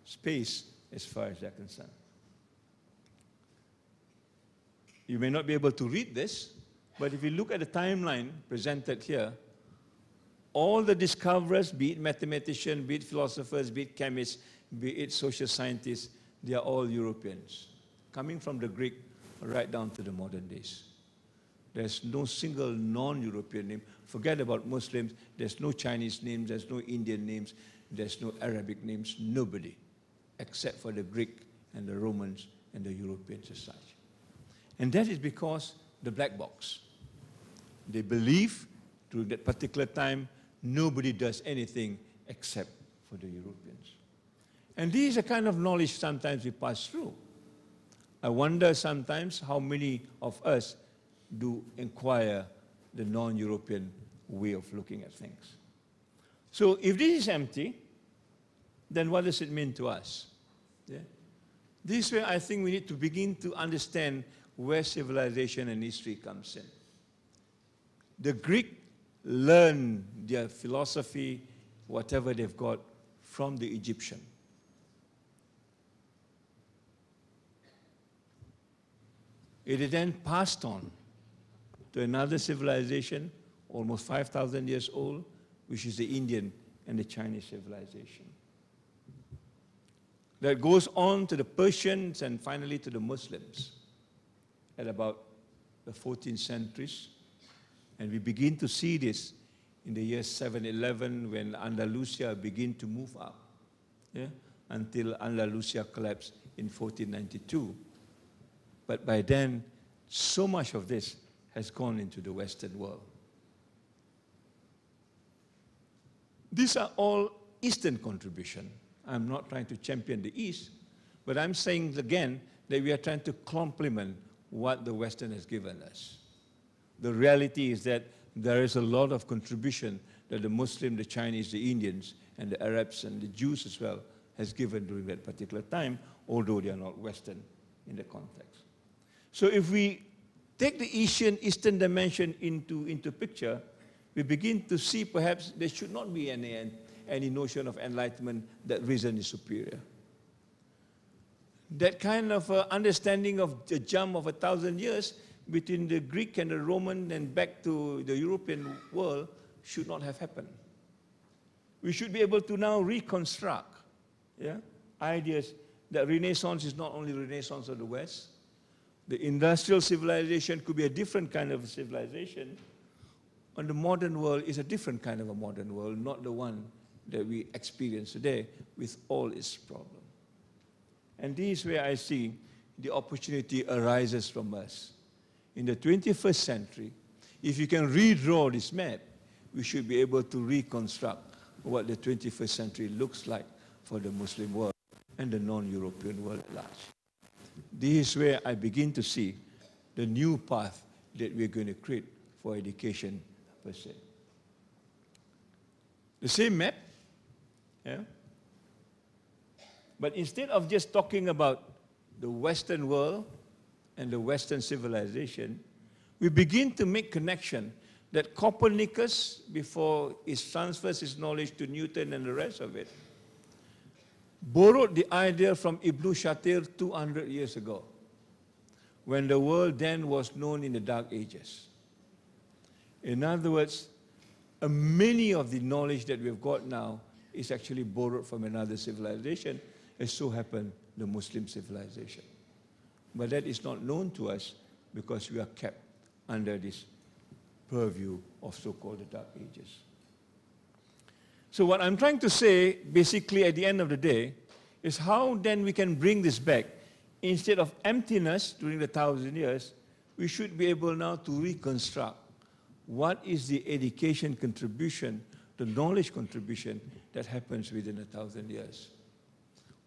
space as far as they're concerned. You may not be able to read this, but if you look at the timeline presented here, all the discoverers, be it mathematicians, be it philosophers, be it chemists, be it social scientists, they are all Europeans, coming from the Greek right down to the modern days. There's no single non-European name. Forget about Muslims. There's no Chinese names. There's no Indian names. There's no Arabic names. Nobody, except for the Greek and the Romans and the Europeans as such. And that is because the black box. They believe during that particular time, nobody does anything except for the Europeans. And this is a kind of knowledge sometimes we pass through. I wonder sometimes how many of us do inquire the non-European way of looking at things. So if this is empty, then what does it mean to us? Yeah? This way I think we need to begin to understand where civilization and history comes in. The Greek learned their philosophy, whatever they've got, from the Egyptian. It is then passed on to another civilization, almost 5,000 years old, which is the Indian and the Chinese civilization. That goes on to the Persians and finally to the Muslims at about the 14th centuries. And we begin to see this in the year 711 when Andalusia began to move up, yeah, until Andalusia collapsed in 1492. But by then, so much of this has gone into the Western world. These are all Eastern contribution. I'm not trying to champion the East, but I'm saying again that we are trying to complement what the Western has given us. The reality is that there is a lot of contribution that the Muslim, the Chinese, the Indians, and the Arabs and the Jews as well has given during that particular time, although they are not Western in the context. So if we take the Eastern dimension into picture, we begin to see perhaps there should not be any notion of enlightenment that reason is superior. That kind of understanding of the jump of 1,000 years between the Greek and the Roman and back to the European world should not have happened. We should be able to now reconstruct, yeah, ideas that Renaissance is not only Renaissance of the West. The industrial civilization could be a different kind of a civilization. And the modern world is a different kind of a modern world, not the one that we experience today with all its problems. And this is where I see the opportunity arises from us. In the 21st century, if you can redraw this map, we should be able to reconstruct what the 21st century looks like for the Muslim world and the non-European world at large. This is where I begin to see the new path that we're going to create for education per se. The same map, yeah? But instead of just talking about the Western world and the Western civilization, we begin to make connection that Copernicus, before he transfers his knowledge to Newton and the rest of it, borrowed the idea from Ibn Shatir 200 years ago, when the world then was known in the Dark Ages. In other words, many of the knowledge that we've got now is actually borrowed from another civilization, as so happened the Muslim civilization. But that is not known to us because we are kept under this purview of so-called the Dark Ages. So what I'm trying to say, basically at the end of the day, is how then we can bring this back. Instead of emptiness during the 1,000 years, we should be able now to reconstruct what is the education contribution, the knowledge contribution that happens within 1,000 years.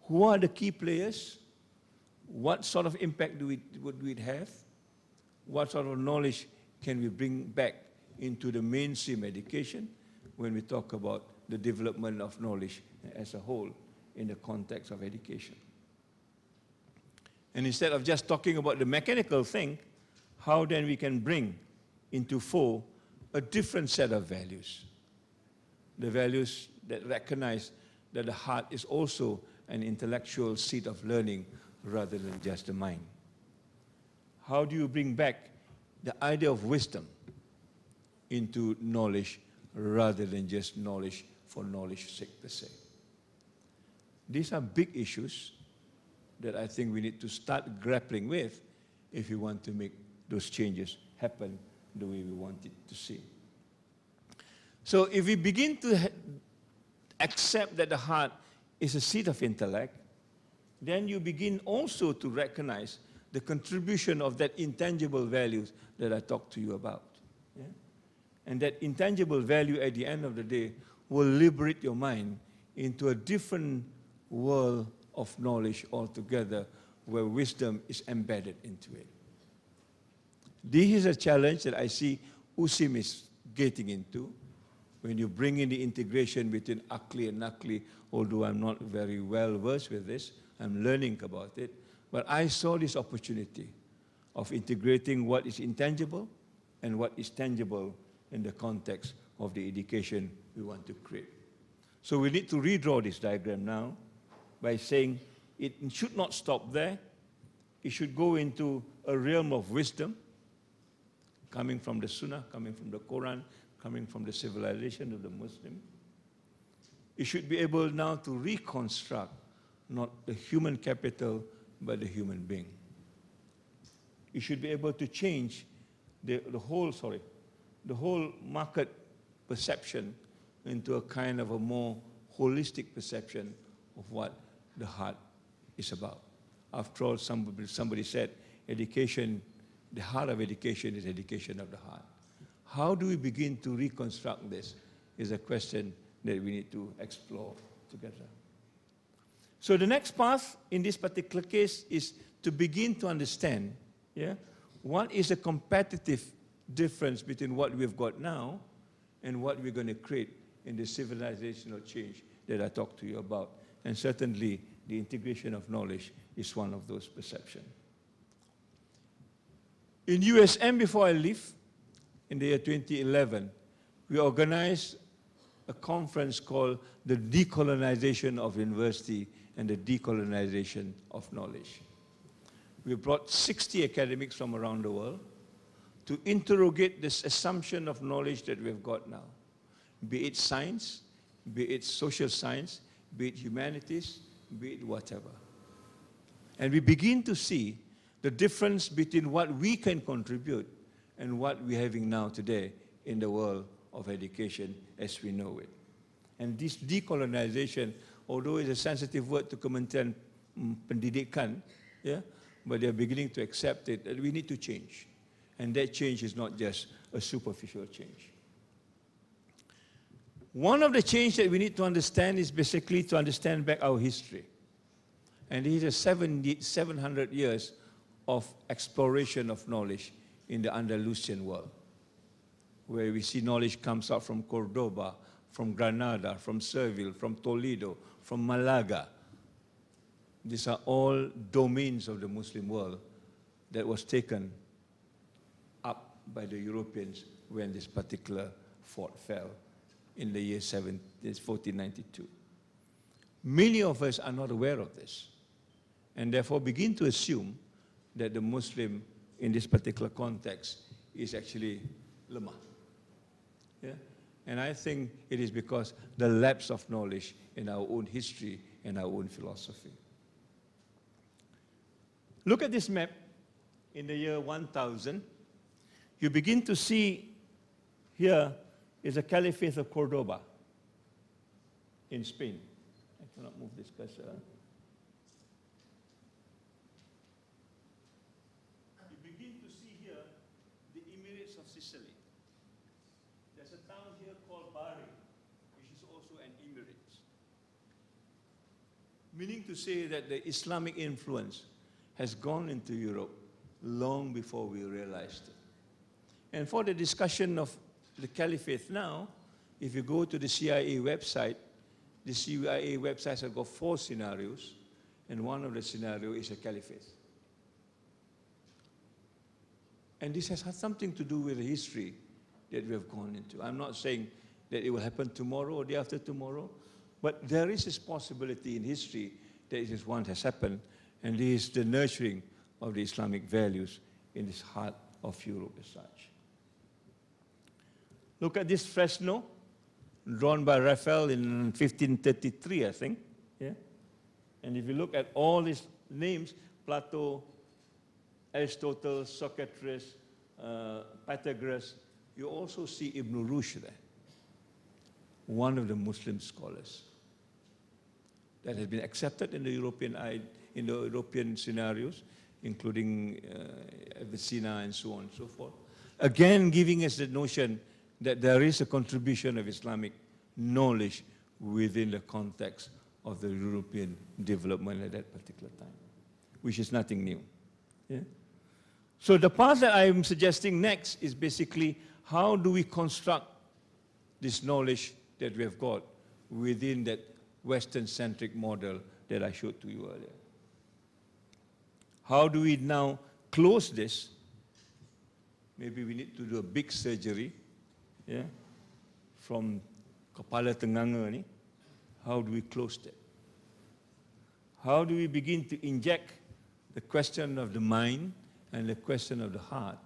Who are the key players? What sort of impact would we have? What sort of knowledge can we bring back into the mainstream education when we talk about the development of knowledge as a whole in the context of education? And instead of just talking about the mechanical thing, how then we can bring into fore a different set of values. The values that recognize that the heart is also an intellectual seat of learning rather than just the mind. How do you bring back the idea of wisdom into knowledge rather than just knowledge for knowledge's sake per se? These are big issues that I think we need to start grappling with if we want to make those changes happen the way we want it to see. So if we begin to accept that the heart is a seat of intellect, then you begin also to recognize the contribution of that intangible values that I talked to you about. Yeah? And that intangible value at the end of the day will liberate your mind into a different world of knowledge altogether, where wisdom is embedded into it. This is a challenge that I see USIM is getting into. When you bring in the integration between Akli and Nakli, although I'm not very well versed with this, I'm learning about it, but I saw this opportunity of integrating what is intangible and what is tangible in the context of the education we want to create. So we need to redraw this diagram now by saying it should not stop there. It should go into a realm of wisdom, coming from the Sunnah, coming from the Quran, coming from the civilization of the Muslim. It should be able now to reconstruct not the human capital, but the human being. It should be able to change the whole market perception into a kind of a more holistic perception of what the heart is about. After all, somebody said, education, the heart of education is education of the heart. How do we begin to reconstruct this is a question that we need to explore together. So the next path in this particular case is to begin to understand, what is the competitive difference between what we've got now and what we're going to create in the civilizational change that I talked to you about. And certainly, the integration of knowledge is one of those perceptions. In USM, before I leave, in the year 2011, we organized a conference called the Decolonization of University and the Decolonization of Knowledge. We brought 60 academics from around the world to interrogate this assumption of knowledge that we've got now, be it science, be it social science, be it humanities, be it whatever. And we begin to see the difference between what we can contribute and what we're having now today in the world of education as we know it. And this decolonization, although it's a sensitive word to Kementerian Pendidikan, but they're beginning to accept it, that we need to change. And that change is not just a superficial change. One of the change that we need to understand is basically to understand back our history. And it is 700 years of exploration of knowledge in the Andalusian world, where we see knowledge comes out from Cordoba, from Granada, from Seville, from Toledo, from Malaga. These are all domains of the Muslim world that was taken up by the Europeans when this particular fort fell in the year 1492. Many of us are not aware of this, and therefore begin to assume that the Muslim in this particular context is actually lemah. And I think it is because the lapse of knowledge in our own history and our own philosophy. Look at this map in the year 1000. You begin to see here is a Caliphate of Cordoba in Spain. I cannot move this cursor. You begin to see here the Emirates of Sicily. There's a town here called Bari, which is also an emirate. Meaning to say that the Islamic influence has gone into Europe long before we realized it. And for the discussion of the Caliphate now, if you go to the CIA website, the CIA website has got 4 scenarios, and one of the scenarios is a Caliphate. And this has had something to do with the history that we have gone into. I'm not saying that it will happen tomorrow or day after tomorrow, but there is this possibility in history that this one has happened, and this is the nurturing of the Islamic values in this heart of Europe as such. Look at this fresno, drawn by Raphael in 1533, I think. Yeah? And if you look at all these names, Plato, Aristotle, Socrates, Pythagoras, you also see Ibn Rushd there, one of the Muslim scholars that has been accepted in the European scenarios, including Avicenna and so on and so forth. Again, giving us the notion that there is a contribution of Islamic knowledge within the context of the European development at that particular time, which is nothing new. Yeah? So the path that I'm suggesting next is basically how do we construct this knowledge that we have got within that Western-centric model that I showed to you earlier. How do we now close this? Maybe we need to do a big surgery, yeah, from kepala tenganga ni. How do we close that? How do we begin to inject the question of the mind and the question of the heart,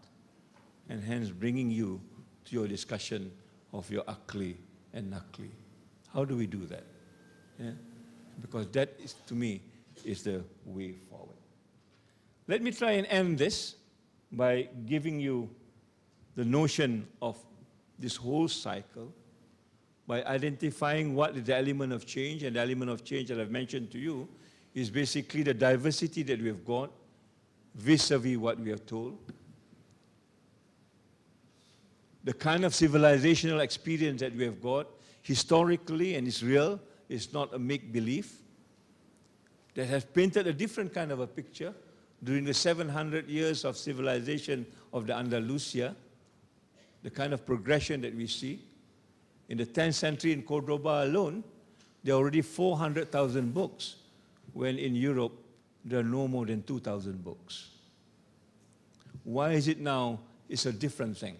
and hence bringing you to your discussion of your akli and nakli? How do we do that? Yeah? Because that is, to me, is the way forward. Let me try and end this by giving you the notion of this whole cycle by identifying what is the element of change, and the element of change that I've mentioned to you is basically the diversity that we have got vis-a-vis what we are told, the kind of civilizational experience that we have got historically and is real, it's not a make-believe, that has painted a different kind of a picture during the 700 years of civilization of the Andalusia, the kind of progression that we see. In the 10th century in Cordoba alone, there are already 400,000 books, when in Europe, there are no more than 2,000 books. Why is it now it's a different thing?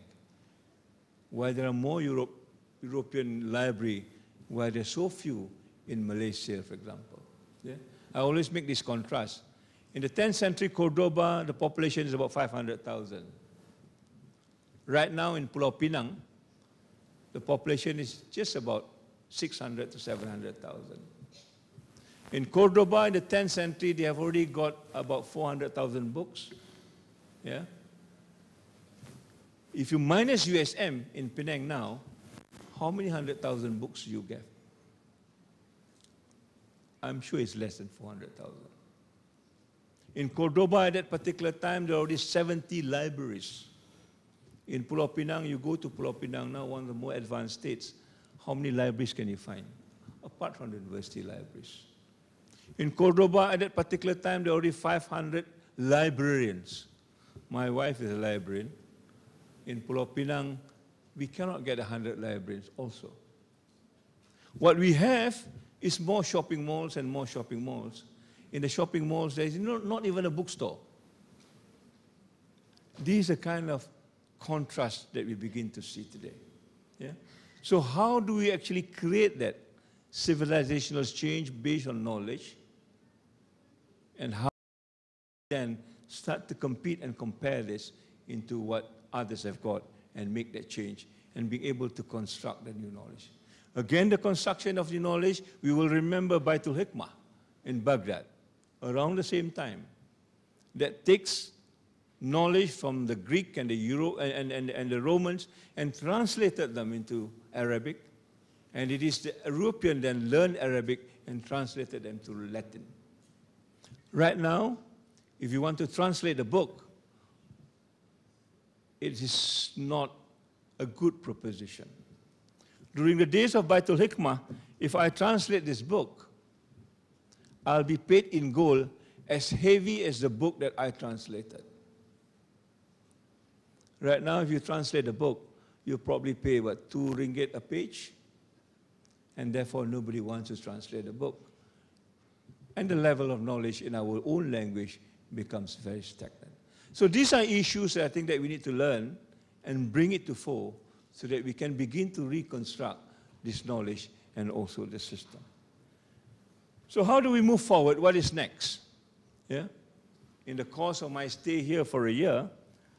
Why there are more European library, why there are so few in Malaysia, for example. Yeah? I always make this contrast. In the 10th century Cordoba, the population is about 500,000. Right now in Pulau Pinang, the population is just about 600 to 700,000. In Cordoba, in the 10th century, they have already got about 400,000 books. Yeah? If you minus USM in Penang now, how many 100,000 books do you get? I'm sure it's less than 400,000. In Cordoba at that particular time, there are already 70 libraries. In Pulau Pinang, you go to Pulau Pinang now, one of the more advanced states, how many libraries can you find? Apart from the university libraries. In Cordoba at that particular time, there are already 500 librarians. My wife is a librarian. In Pulau Pinang, we cannot get 100 librarians also. What we have is more shopping malls and more shopping malls. In the shopping malls, there is not even a bookstore. These are kind of contrast that we begin to see today. Yeah? So how do we actually create that civilizational change based on knowledge? And how then start to compete and compare this into what others have got and make that change and be able to construct the new knowledge. Again, the construction of the knowledge, we will remember Baitul Hikmah in Baghdad around the same time that takes knowledge from the Greek and the Romans and translated them into Arabic. And it is the European then learned Arabic and translated them to Latin. Right now, if you want to translate a book, it is not a good proposition. During the days of Baitul Hikmah, if I translate this book, I'll be paid in gold as heavy as the book that I translated. Right now, if you translate a book, you probably pay, what, 2 ringgit a page? And therefore, nobody wants to translate a book. And the level of knowledge in our own language becomes very stagnant. So these are issues that I think that we need to learn and bring it to fore so that we can begin to reconstruct this knowledge and also the system. So how do we move forward? What is next? Yeah? In the course of my stay here for a year,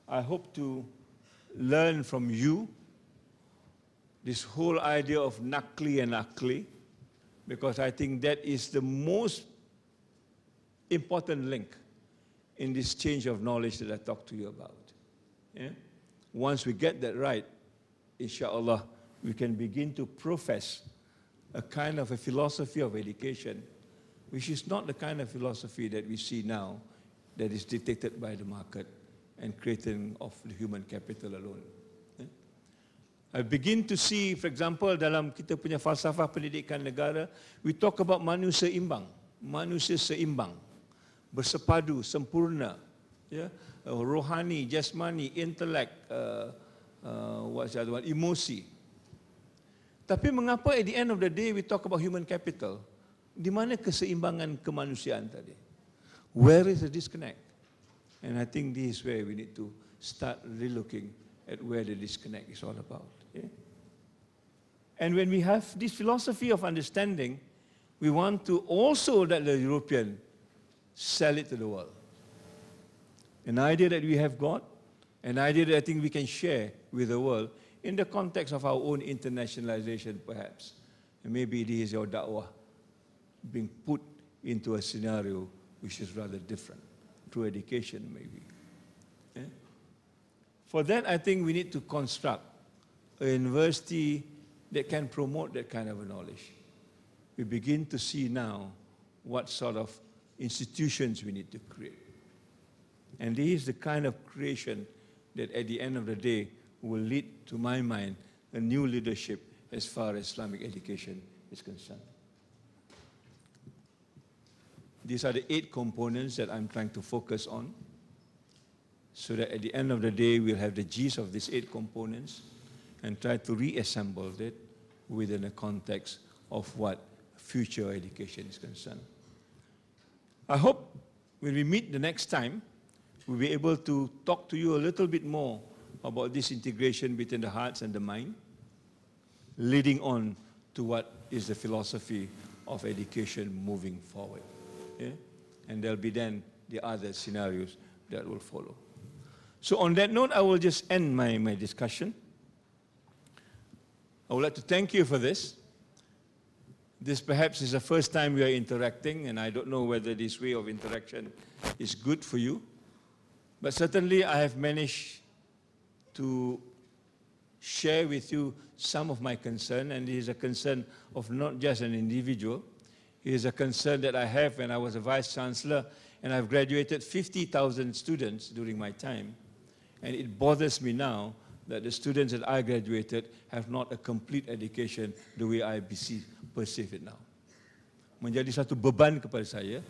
I hope to learn from you this whole idea of nakli and akli, because I think that is the most important link in this change of knowledge that I talked to you about. Yeah? Once we get that right, inshallah, we can begin to profess a kind of a philosophy of education, which is not the kind of philosophy that we see now, that is dictated by the market and creating of the human capital alone. I begin to see, for example, dalam kita punya falsafah pendidikan negara, we talk about manusia seimbang, bersepadu, sempurna, yeah? Rohani, jasmani, intellect, what's the other one, emosi. Tapi mengapa at the end of the day we talk about human capital? Di mana keseimbangan kemanusiaan tadi? Where is the disconnect? And I think this is where we need to start relooking at where the disconnect is all about. Yeah? And when we have this philosophy of understanding, we want to also let the European sell it to the world. An idea that we have got, an idea that I think we can share with the world in the context of our own internationalization perhaps. And maybe it is your da'wah being put into a scenario which is rather different, through education maybe. Yeah? For that, I think we need to construct a university that can promote that kind of a knowledge. We begin to see now what sort of institutions we need to create. And this is the kind of creation that at the end of the day will lead, to my mind, a new leadership as far as Islamic education is concerned. These are the 8 components that I'm trying to focus on, so that at the end of the day we'll have the gist of these 8 components and try to reassemble it within the context of what future education is concerned. I hope when we meet the next time, we'll be able to talk to you a little bit more about this integration between the hearts and the mind, leading on to what is the philosophy of education moving forward. Yeah? And there'll be then the other scenarios that will follow. So on that note, I will just end my discussion. I would like to thank you for this. This perhaps is the first time we are interacting, and I don't know whether this way of interaction is good for you. But certainly I have managed to share with you some of my concern, and it is a concern of not just an individual. It is a concern that I have when I was a Vice Chancellor, and I've graduated 50,000 students during my time. And it bothers me now that the students that I graduated have not a complete education the way I perceive it now. Menjadi satu beban kepada saya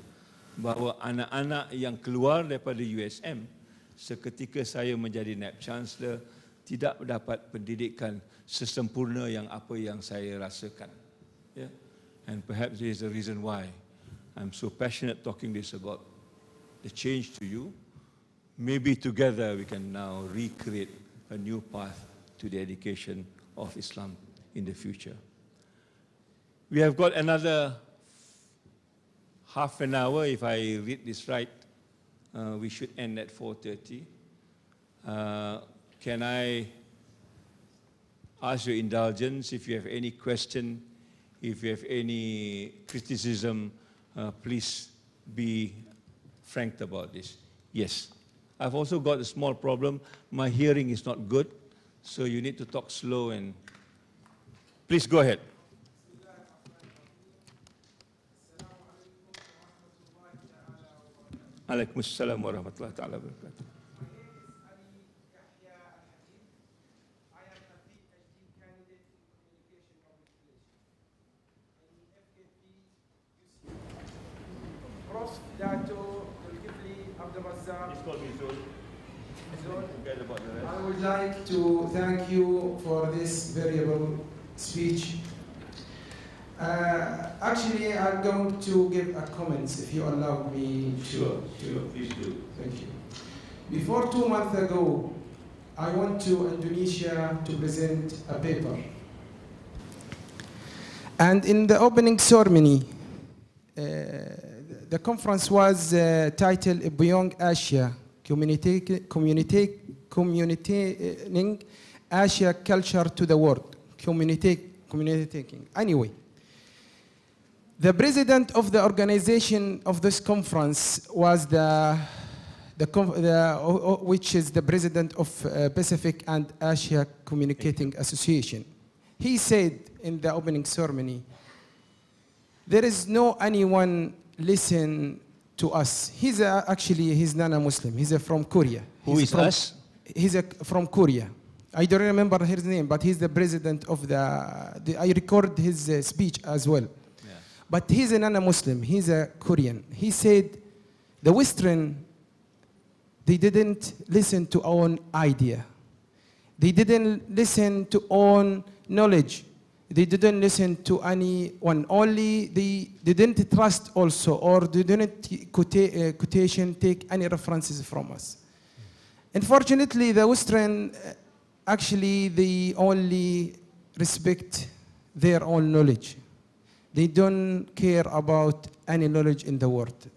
bahawa anak-anak yang keluar daripada USM seketika saya menjadi Naib Chancellor tidak dapat pendidikan sesempurna yang apa yang saya rasakan. Yeah? And perhaps this is the reason why I'm so passionate talking this about the change to you. Maybe together we can now recreate a new path to the education of Islam in the future. We have got another half an hour, if I read this right. We should end at 4:30. Can I ask your indulgence if you have any question, if you have any criticism, please be frank about this. Yes. I've also got a small problem. My hearing is not good, so you need to talk slow and please go ahead. Alaikum assalam wa rahmatullahi ta'ala wa barakatuh. Prof. Dato dzulkifli He's called me Zul. Forget about the rest. I would like to thank you for this variable speech. Actually, I'm going to give a comments if you allow me to. Sure, please do. Thank you. Before 2 months ago, I went to Indonesia to present a paper. And in the opening ceremony, the conference was titled Beyond Asia, Communicating Asia Culture to the World. Communicating. Anyway, the president of the organization of this conference was which is the president of Pacific and Asia Communicating Association. He said in the opening ceremony, there is no anyone listen to us. He's not a Muslim. He's from Korea. Who is us? He's from Korea. I don't remember his name, but he's the president of I record his speech as well. Yeah. But he's not a Muslim. He's a Korean. He said, the Western, they didn't listen to our own idea. They didn't listen to own knowledge. They didn't listen to anyone. Only they didn't trust also, or they didn't take any references from us. Unfortunately, the Western, actually, they only respect their own knowledge. They don't care about any knowledge in the world.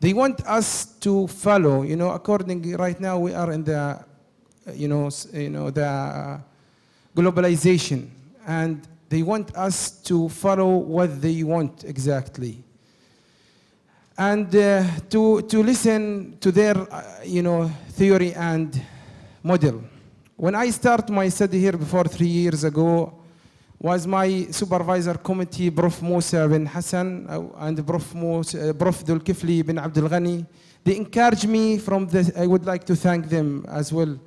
They want us to follow, according, right now we are in the, the globalization, and they want us to follow what they want exactly. And to listen to their, theory and model. When I started my study here before 3 years ago, was my supervisor committee, Prof. Musa bin Hassan and Prof. dzulkifli bin Abdul Ghani. They encouraged me from I would like to thank them as well.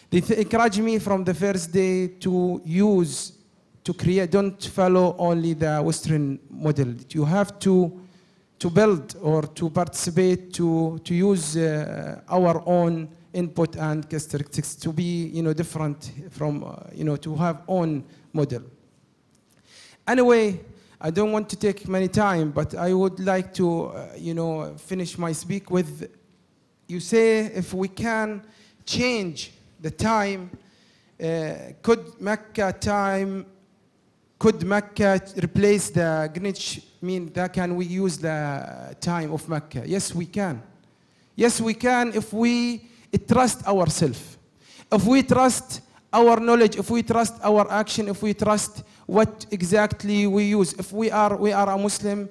They encouraged me from the first day to create, don't follow only the Western model. You have to build or to participate, to use our own input and characteristics to be, different from, to have own model. Anyway, I don't want to take many time, but I would like to, finish my speak with, you say if we can change the time, could Mecca replace the Greenwich mean? That can we use the time of Mecca? Yes, we can. Yes, we can if we trust ourselves. If we trust our knowledge, if we trust our action, if we trust what exactly we use. If we are a Muslim,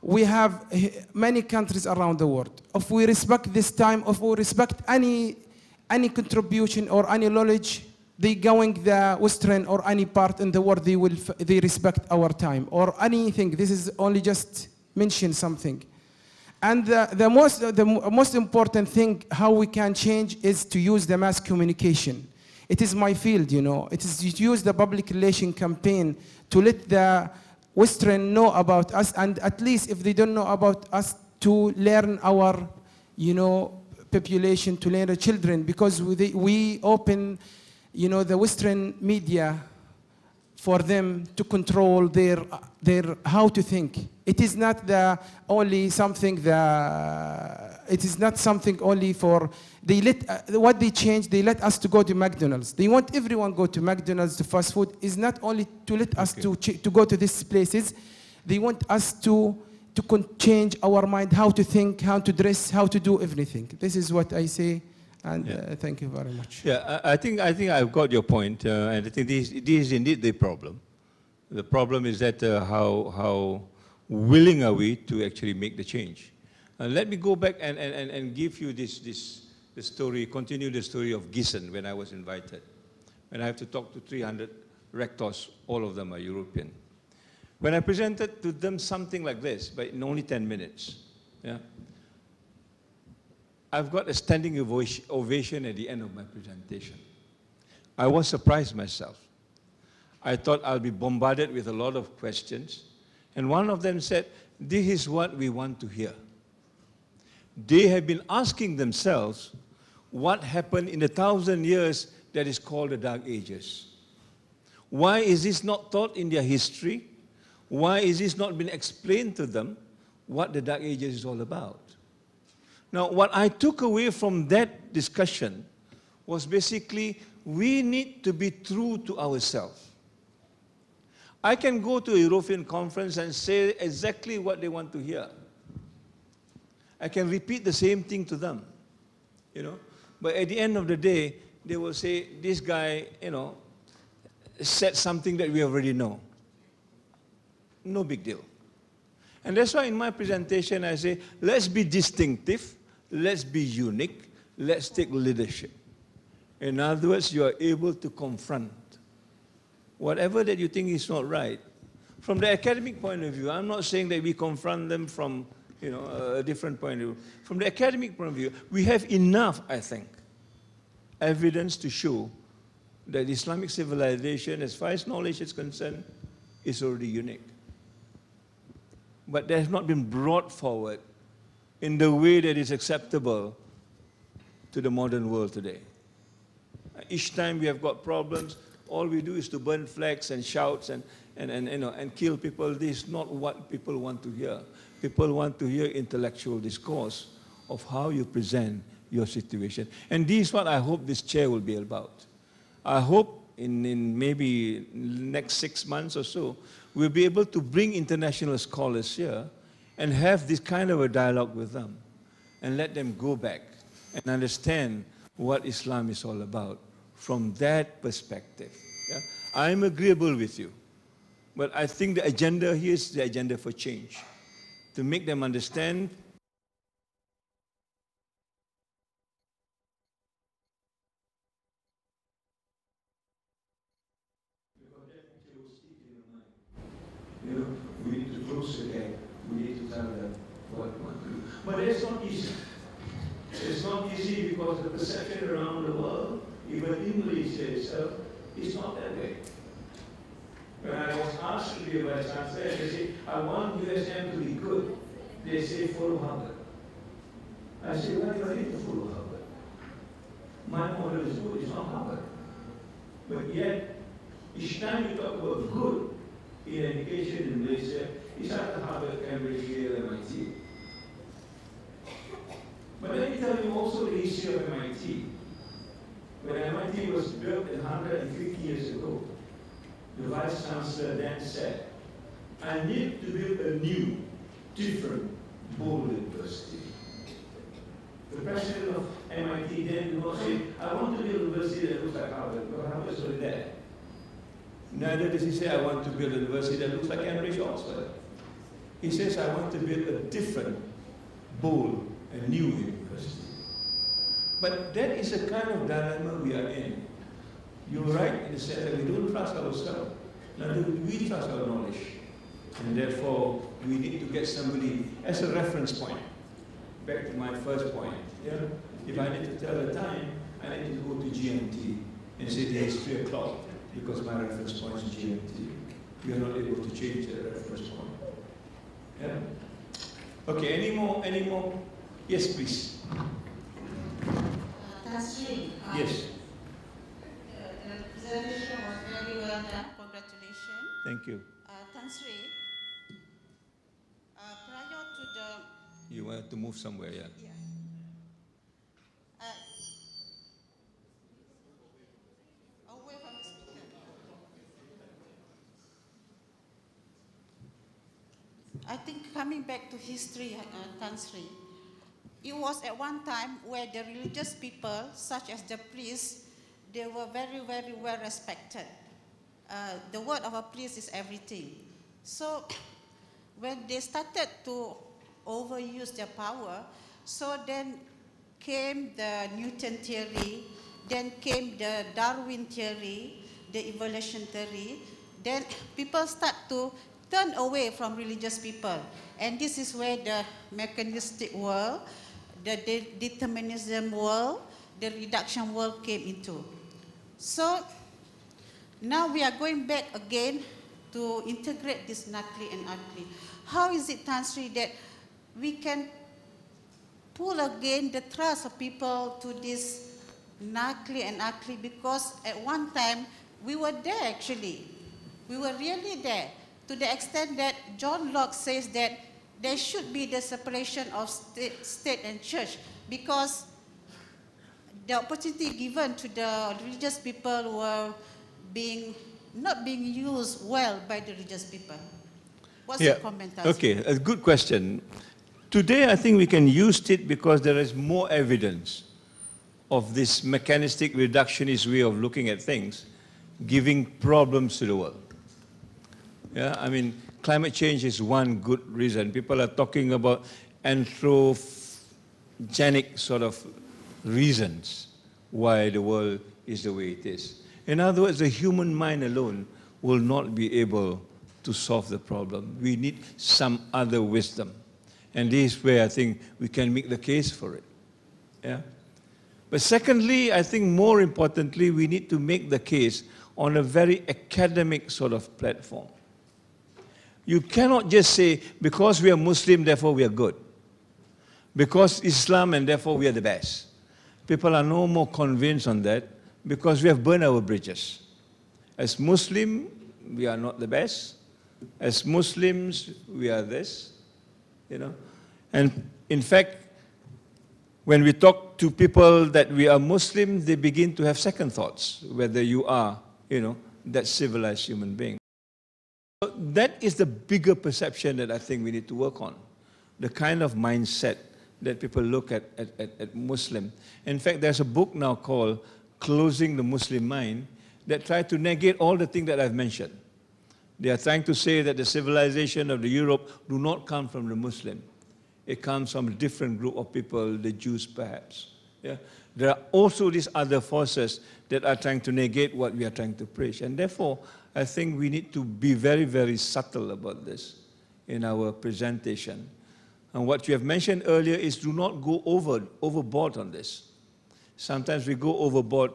we have many countries around the world. If we respect this time, if we respect any contribution or any knowledge, they going the Western or any part in the world, they respect our time or anything. This is only just mention something. And the most important thing how we can change is to use the mass communication. It is my field, It is to use the public relation campaign to let the Western know about us, and at least if they don't know about us, to learn our, population, to learn the children, because we open, the Western media for them to control their how to think. It is not only something only for, what they change, they let us to go to McDonald's. They want everyone go to McDonald's, to fast food. Is not only to let us to go to these places. They want us to change our mind, how to think, how to dress, how to do everything. This is what I say, and thank you very much. Yeah, I think I've got your point, and I think this is indeed the problem. The problem is that how willing are we to actually make the change? Let me go back and give you the story, continue the story of Gießen when I was invited. When I have to talk to 300 rectors, all of them are European. When I presented to them something like this, but in only 10 minutes, I've got a standing ovation at the end of my presentation. I was surprised myself. I thought I'll be bombarded with a lot of questions. And one of them said, this is what we want to hear. They have been asking themselves what happened in the 1,000 years that is called the Dark Ages. Why is this not taught in their history? Why is this not been explained to them what the Dark Ages is all about? Now, what I took away from that discussion was basically we need to be true to ourselves. I can go to a European conference and say exactly what they want to hear. I can repeat the same thing to them, you know. But at the end of the day, they will say, this guy, you know, said something that we already know. No big deal. And that's why in my presentation I say, let's be distinctive, let's be unique, let's take leadership. In other words, you are able to confront whatever that you think is not right. From the academic point of view, I'm not saying that we confront them from, you know, a different point of view. From the academic point of view, we have enough, I think, evidence to show that Islamic civilization, as far as knowledge is concerned, is already unique. But that has not been brought forward in the way that is acceptable to the modern world today. Each time we have got problems, all we do is to burn flags and shouts and kill people. This is not what people want to hear. People want to hear intellectual discourse of how you present your situation. And this is what I hope this chair will be about. I hope in maybe next 6 months or so, we'll be able to bring international scholars here and have this kind of a dialogue with them and let them go back and understand what Islam is all about from that perspective. Yeah? I'm agreeable with you, but I think the agenda here is the agenda for change, to make them understand. You know, we need to close the gap. We need to tell them what we want to do. But it's not easy. It's not easy because the perception around the world, even in Malaysia itself, is not that way. When I was asked to be a vice chancellor, they say, I want USM to be good. They say, follow Harvard. I say, why do I need to follow Harvard? My model is good, it's not Harvard. But yet, each time you talk about good in education in Malaysia, it's either Harvard, Cambridge, Yale, MIT. But let me tell you also the history of MIT. When MIT was built 150 years ago, the Vice Chancellor then said, I need to build a new, different, bold university. The president of MIT then did not say, I want to build a university that looks like Harvard, because Harvard is already there. Neither does he say, I want to build a university that looks like Cambridge or Oxford. He says, I want to build a different, bold, and new university. But that is a kind of dilemma we are in. You're right in the sense that we don't trust ourselves, neither do we trust our knowledge. And therefore, we need to get somebody as a reference point. Back to my first point. Yeah? If I need to tell the time, I need to go to GMT and say it's 3 o'clock because my reference point is GMT. We are not able to change the reference point. Yeah? Okay, any more? Yes, please. Yes. The presentation was very well done. Congratulations. Thank you. Tan Sri, prior to the... You want to move somewhere, yeah? Yeah. Away from the speaker. I think coming back to history, Tan Sri, it was at one time where the religious people, such as the priests, they were very, very well respected. The word of a priest is everything. So when they started to overuse their power, so then came the Newton theory, then came the Darwin theory, the evolution theory, then people start to turn away from religious people. And this is where the mechanistic world, the determinism world, the reduction world came into. So now we are going back again to integrate this Nakli and Akli. How is it, Tan Sri, that we can pull again the trust of people to this Nakli and Akli? Because at one time we were there actually. We were really there, to the extent that John Locke says that there should be the separation of state and church, because the opportunity given to the religious people were not being used well by the religious people. What's your comment? Okay, a good question. Today, I think we can use it because there is more evidence of this mechanistic reductionist way of looking at things, giving problems to the world. Yeah, I mean, climate change is one good reason. People are talking about anthropogenic sort of reasons why the world is the way it is. In other words, the human mind alone will not be able to solve the problem. We need some other wisdom. And this is where I think we can make the case for it. Yeah? But secondly, I think more importantly, we need to make the case on a very academic sort of platform. You cannot just say, because we are Muslim, therefore we are good. Because Islam, and therefore we are the best. People are no more convinced on that because we have burned our bridges. As Muslim, we are not the best. As Muslims, we are this, you know. And in fact, when we talk to people that we are Muslim, they begin to have second thoughts, whether you are, you know, that civilized human being. So that is the bigger perception that I think we need to work on, the kind of mindset that people look at Muslim. In fact, there's a book now called Closing the Muslim Mind that tries to negate all the things that I've mentioned. They are trying to say that the civilization of the Europe do not come from the Muslim. It comes from a different group of people, the Jews perhaps. Yeah? There are also these other forces that are trying to negate what we are trying to preach. And therefore, I think we need to be very, very subtle about this in our presentation. And what you have mentioned earlier is do not go overboard on this. Sometimes we go overboard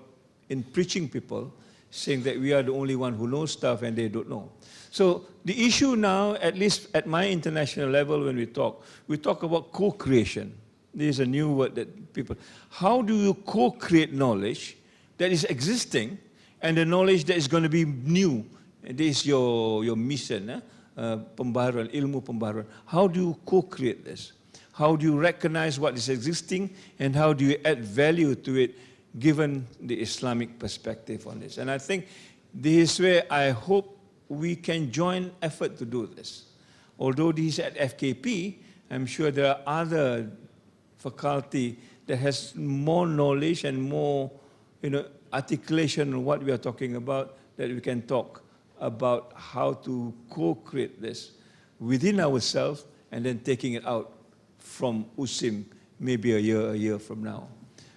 in preaching people, saying that we are the only one who knows stuff and they don't know. So the issue now, at least at my international level when we talk about co-creation. This is a new word that people, how do you co-create knowledge that is existing and the knowledge that is going to be new? And this is your mission, pembaharuan, ilmu pembaharuan. How do you co-create this? How do you recognize what is existing and how do you add value to it given the Islamic perspective on this? And I think this is where I hope we can join effort to do this. Although this is at FKP, I'm sure there are other faculty that has more knowledge and more, you know, articulation on what we are talking about, that we can talk about how to co-create this within ourselves and then taking it out from USIM maybe a year from now.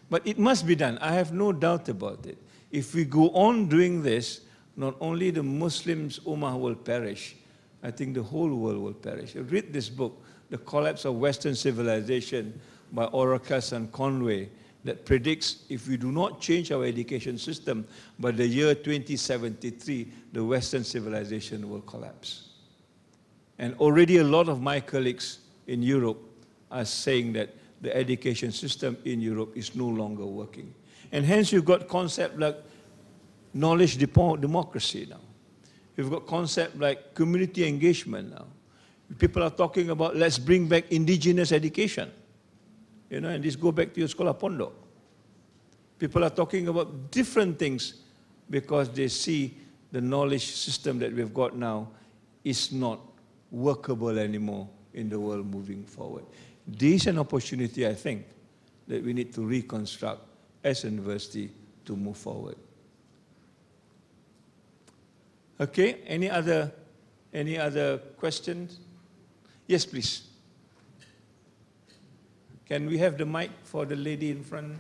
But it must be done. I have no doubt about it. If we go on doing this, not only the Muslims Ummah will perish, I think the whole world will perish. Read this book, The Collapse of Western Civilization by Oracus and Conway, that predicts if we do not change our education system, by the year 2073, the Western civilization will collapse. And already a lot of my colleagues in Europe are saying that the education system in Europe is no longer working. And hence you've got concepts like knowledge democracy now. You've got concepts like community engagement now. People are talking about let's bring back indigenous education. You know, and this go back to your sekolah pondok. People are talking about different things because they see the knowledge system that we've got now is not workable anymore in the world moving forward. This is an opportunity, I think, that we need to reconstruct as a university to move forward. Okay, any other questions? Yes, please. Can we have the mic for the lady in front?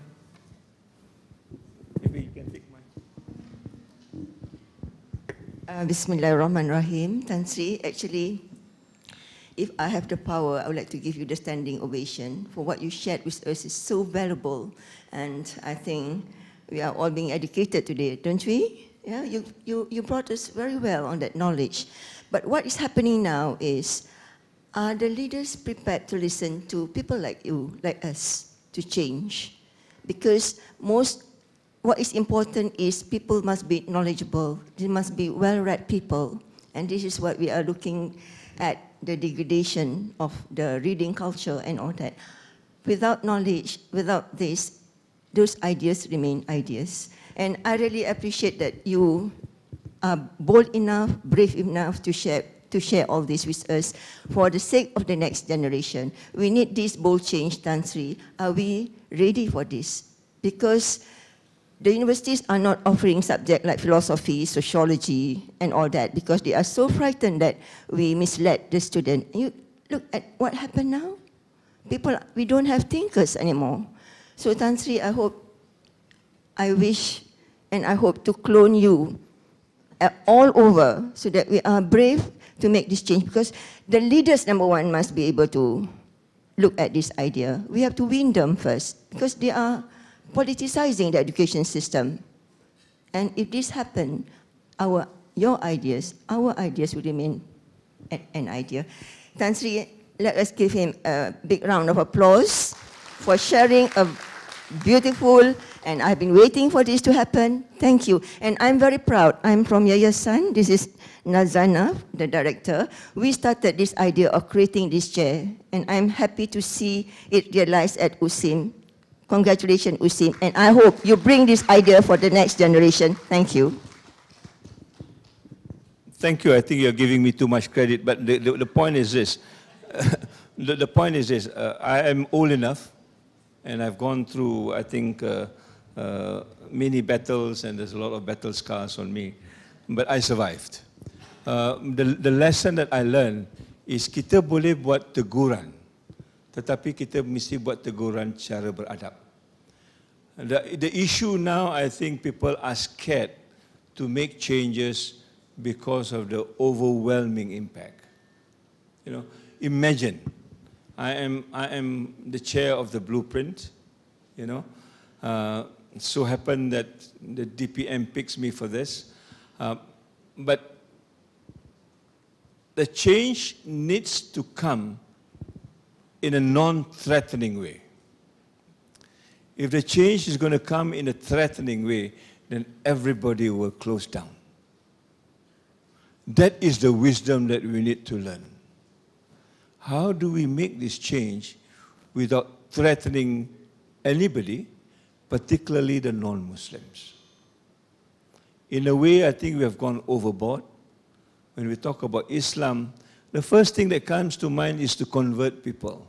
Maybe you can take mine. Bismillahirrahmanirrahim. Tan Sri, actually, if I have the power, I would like to give you the standing ovation for what you shared with us. Is so valuable, and I think we are all being educated today, don't we? Yeah, you brought us very well on that knowledge. But what is happening now is, are the leaders prepared to listen to people like you, like us, to change? Because what is important is people must be knowledgeable. They must be well-read people. And this is what we are looking at the degradation of the reading culture and all that. Without knowledge, without this, those ideas remain ideas. And I really appreciate that you are bold enough, brave enough to share all this with us for the sake of the next generation. We need this bold change, Tan Sri. Are we ready for this? Because the universities are not offering subjects like philosophy, sociology, and all that because they are so frightened that we misled the student. You look at what happened now. We don't have thinkers anymore. So Tan Sri, I wish and I hope to clone you all over so that we are brave to make this change because the leaders, number one, must be able to look at this idea. We have to win them first because they are politicizing the education system. And if this happens, our ideas will remain an idea. Tan Sri, let us give him a big round of applause for sharing a beautiful, and I've been waiting for this to happen. Thank you. And I'm very proud. I'm from Yayasan. This is Nazana, the director. We started this idea of creating this chair, and I'm happy to see it realized at USIM. Congratulations, USIM, and I hope you bring this idea for the next generation. Thank you. Thank you. I think you're giving me too much credit, but the point is this. The point is this. I am old enough, and I've gone through, I think, many battles, and there's a lot of battle scars on me, but I survived. The lesson that I learned is kita boleh buat teguran, tetapi kita mesti buat teguran cara beradab. The issue now, I think people are scared to make changes because of the overwhelming impact. You know, imagine, I am the chair of the blueprint, you know. So happened that the DPM picks me for this. But the change needs to come in a non-threatening way. If the change is going to come in a threatening way, then everybody will close down. That is the wisdom that we need to learn. How do we make this change without threatening anybody, particularly the non-Muslims? In a way, I think we have gone overboard. When we talk about Islam, the first thing that comes to mind is to convert people.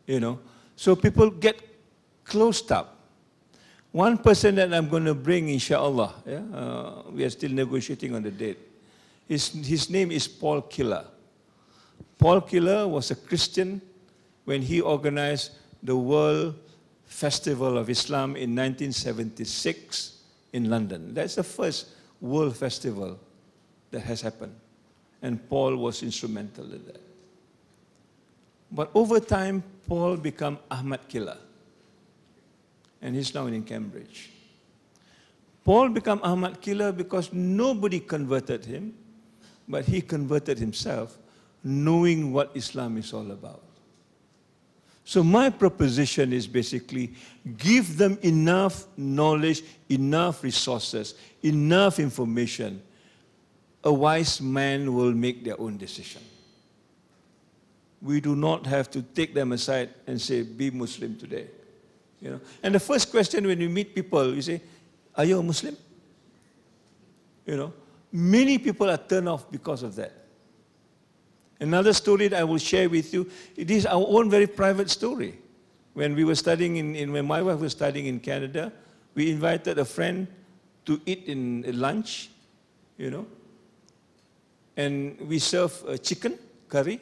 You know, so people get closed up. One person that I'm going to bring, inshallah, we are still negotiating on the date. His name is Paul Killer. Paul Killer was a Christian when he organized the World Festival of Islam in 1976 in London. That's the first world festival that has happened. And Paul was instrumental in that. But over time, Paul became Ahmad Killer. And he's now in Cambridge. Paul became Ahmad Killer because nobody converted him, but he converted himself, knowing what Islam is all about. So my proposition is basically give them enough knowledge, enough resources, enough information. A wise man will make their own decision. We do not have to take them aside and say, be Muslim today. You know? And the first question when you meet people, you say, are you a Muslim? You know, many people are turned off because of that. Another story that I will share with you, it is our own very private story. When we were studying when my wife was studying in Canada, we invited a friend to eat in lunch, you know, and we served chicken curry.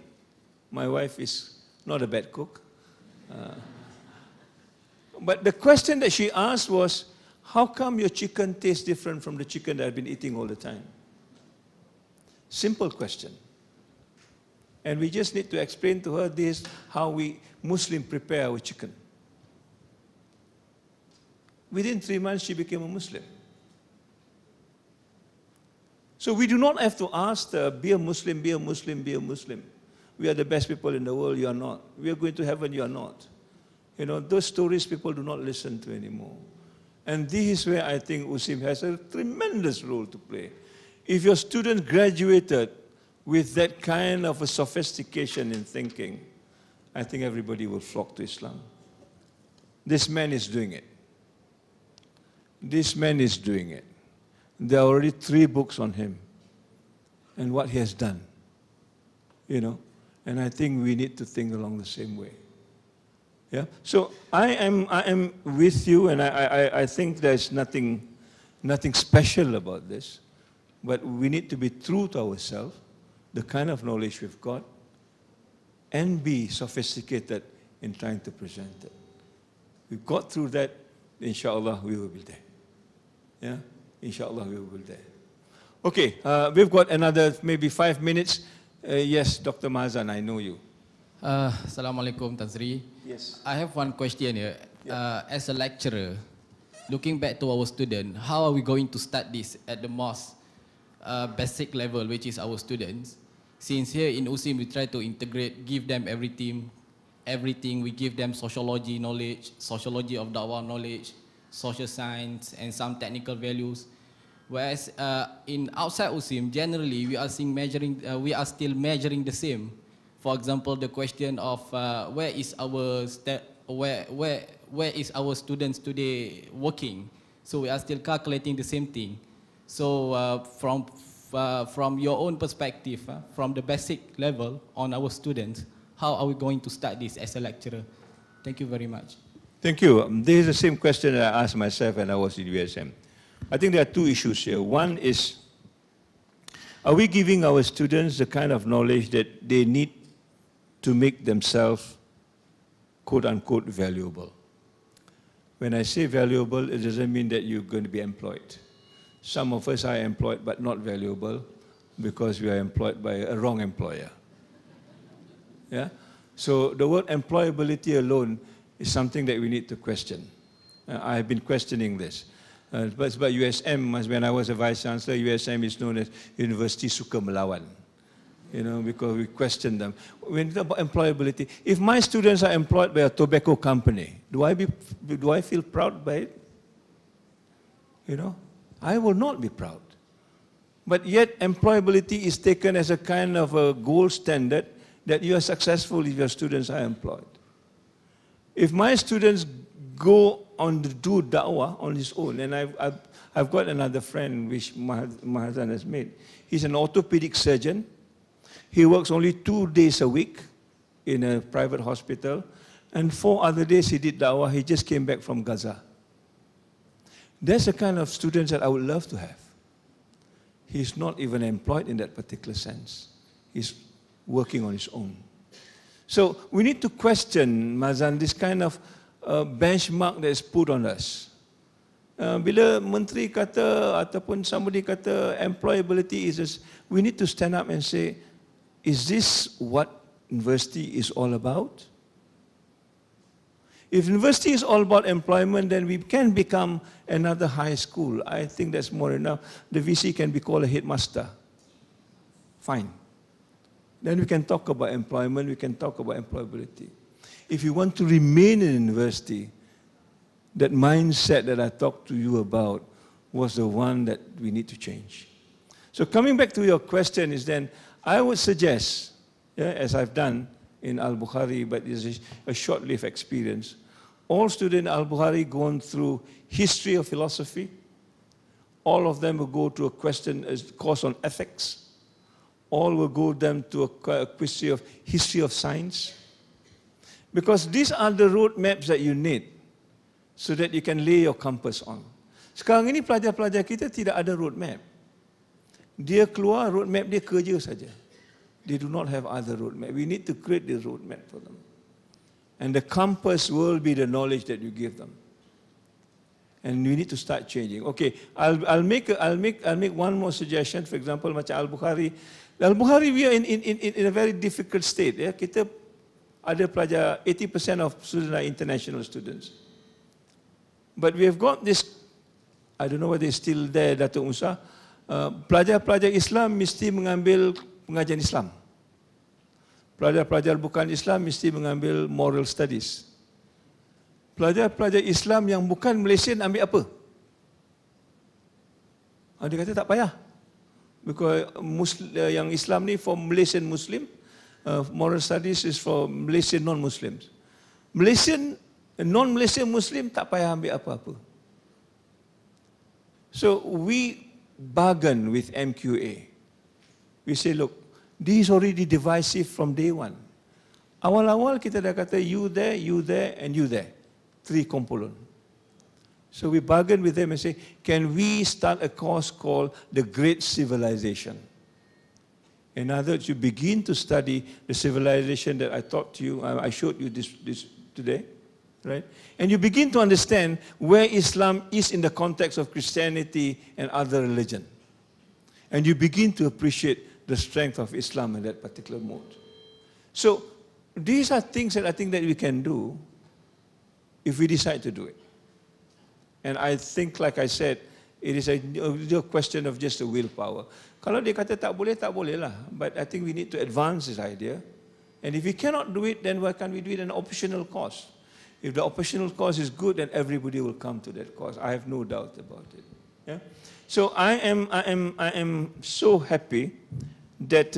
My wife is not a bad cook. But the question that she asked was, how come your chicken tastes different from the chicken that I've been eating all the time? Simple question. And we just need to explain to her this, how we Muslims prepare our chicken. Within 3 months, she became a Muslim. So we do not have to ask her, be a Muslim, be a Muslim, be a Muslim. We are the best people in the world, you are not. We are going to heaven, you are not. You know, those stories people do not listen to anymore. And this is where I think USIM has a tremendous role to play. If your student graduated with that kind of a sophistication in thinking, I think everybody will flock to Islam. This man is doing it. This man is doing it. There are already 3 books on him and what he has done, you know. And I think we need to think along the same way. Yeah. So I am with you, and I think there's nothing special about this, but we need to be true to ourselves, the kind of knowledge we've got, and be sophisticated in trying to present it. We've got through that, inshallah, we will be there. Yeah, inshallah, we will be there. Okay, we've got another maybe 5 minutes. Yes, Dr. Mazan, I know you. Assalamualaikum, Tan Sri. Yes. I have one question here. As a lecturer, looking back to our student, how are we going to start this at the most basic level, which is our students? Since here in USIM, we try to integrate, give them everything. We give them sociology knowledge, sociology of dawah knowledge, social science, and some technical values. Whereas in outside USIM, generally we are still measuring the same. For example, the question of where is our students today working? So we are still calculating the same thing. So from your own perspective, from the basic level on our students, how are we going to start this as a lecturer? Thank you very much. Thank you. This is the same question that I asked myself when I was in USM. I think there are 2 issues here. One is, are we giving our students the kind of knowledge that they need to make themselves, quote-unquote, valuable? When I say valuable, it doesn't mean that you're going to be employed. Some of us are employed but not valuable because we are employed by a wrong employer. Yeah? So the word employability alone is something that we need to question. I have been questioning this. But USM, when I was a Vice Chancellor, USM is known as University Suka Melawan. You know, because we question them. When it's about employability, if my students are employed by a tobacco company, do I feel proud by it? You know, I will not be proud. But yet employability is taken as a kind of a gold standard that you are successful if your students are employed. If my students go on to do da'wah on his own, and I've got another friend which Mahazan has made. He's an orthopedic surgeon. He works only 2 days a week in a private hospital, and 4 other days he did da'wah. He just came back from Gaza. That's the kind of students that I would love to have. He's not even employed in that particular sense. He's working on his own. So we need to question, Mazan, this kind of benchmark that is put on us. Bila menteri kata ataupun somebody kata employability is just, we need to stand up and say, is this what university is all about? If university is all about employment, then we can become another high school. I think that's more enough. The VC can be called a headmaster. Fine. Then we can talk about employment, we can talk about employability. If you want to remain in university, that mindset that I talked to you about was the one that we need to change. So coming back to your question is then, I would suggest, as I've done in Al-Bukhari, but it's a short-lived experience, all students in Al-Bukhari going through history of philosophy. All of them will go to a course on ethics. All will go them to a question of history of science. Because these are the road maps that you need so that you can lay your compass on. Sekarang ini pelajar-pelajar kita tidak ada road map. Dia keluar road map dia kerja saja. They do not have other road map. We need to create the road map for them. And the compass will be the knowledge that you give them. And we need to start changing. Okay, I'll make one more suggestion. For example, macam Al-Bukhari. Al-Bukhari, we are in a very difficult state. Ya. Kita ada pelajar, 80% of students are international students. But we have got this, I don't know whether it's still there, Datuk Musa, pelajar-pelajar Islam mesti mengambil pengajian Islam. Pelajar-pelajar bukan Islam mesti mengambil moral studies. Pelajar-pelajar Islam yang bukan Malaysian ambil apa? Dia kata tak payah. Because yang Islam ni for Malaysian Muslim, moral studies is for Malaysian non-Muslims. Non-Malaysian Muslim tak payah ambil apa-apa. So we bargain with MQA. We say, look, this is already divisive from day one. Awal-awal kita dah kata you there, and you there. 3 component. So we bargain with them and say, can we start a course called the Great Civilization? In other words, you begin to study the civilization that I taught to you, I showed you this today, right? And you begin to understand where Islam is in the context of Christianity and other religion. And you begin to appreciate the strength of Islam in that particular mode. So these are things that I think that we can do if we decide to do it. And I think, like I said, it is a question of just a willpower. Kalau dia kata tak boleh lah. But I think we need to advance this idea. And if we cannot do it, then why can't we do it in an optional course? If the optional course is good, then everybody will come to that course. I have no doubt about it. Yeah? So I am so happy that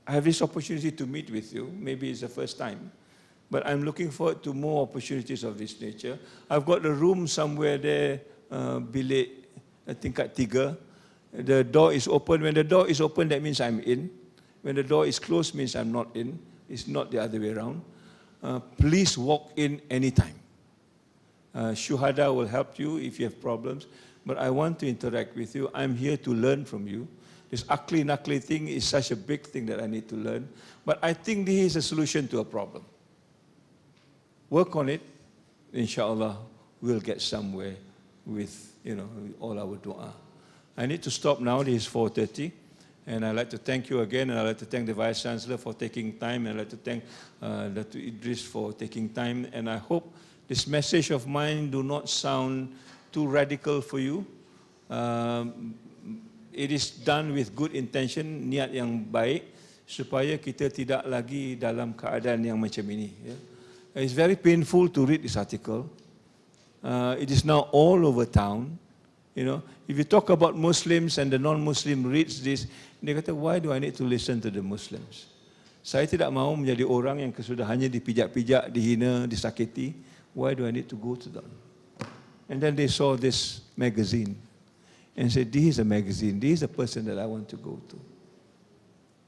I have this opportunity to meet with you. Maybe it's the first time. But I'm looking forward to more opportunities of this nature. I've got a room somewhere there, bilik tingkat 3. The door is open. When the door is open, that means I'm in. When the door is closed, means I'm not in. It's not the other way around. Please walk in anytime. Shuhada will help you if you have problems. But I want to interact with you. I'm here to learn from you. This akli-nakli thing is such a big thing that I need to learn. But I think this is a solution to a problem. Work on it. Inshallah, we'll get somewhere with, all our dua. I need to stop now. This is 4:30. And I'd like to thank you again, and I'd like to thank the Vice Chancellor for taking time, and I'd like to thank Dr. Idris for taking time. And I hope this message of mine do not sound too radical for you. It is done with good intention, niat yang baik, supaya kita tidak lagi dalam keadaan yang macam ini. Ya. It's very painful to read this article. It is now all over town. If you talk about Muslims and the non-Muslim reads this, dia kata, why do I need to listen to the Muslims? Saya tidak mahu menjadi orang yang sudah hanya dipijak-pijak, dihina, disakiti. Why do I need to go to them? And then they saw this magazine and said, this is a magazine, this is a person that I want to go to.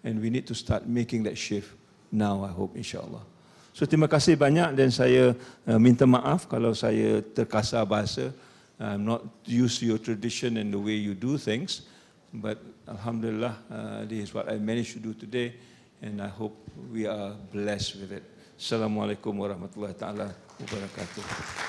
And we need to start making that shift now, I hope, insyaAllah. So terima kasih banyak, dan saya minta maaf kalau saya terkasar bahasa. I'm not used to your tradition and the way you do things, but Alhamdulillah, this is what I managed to do today, and I hope we are blessed with it. Assalamualaikum warahmatullahi taala wabarakatuh.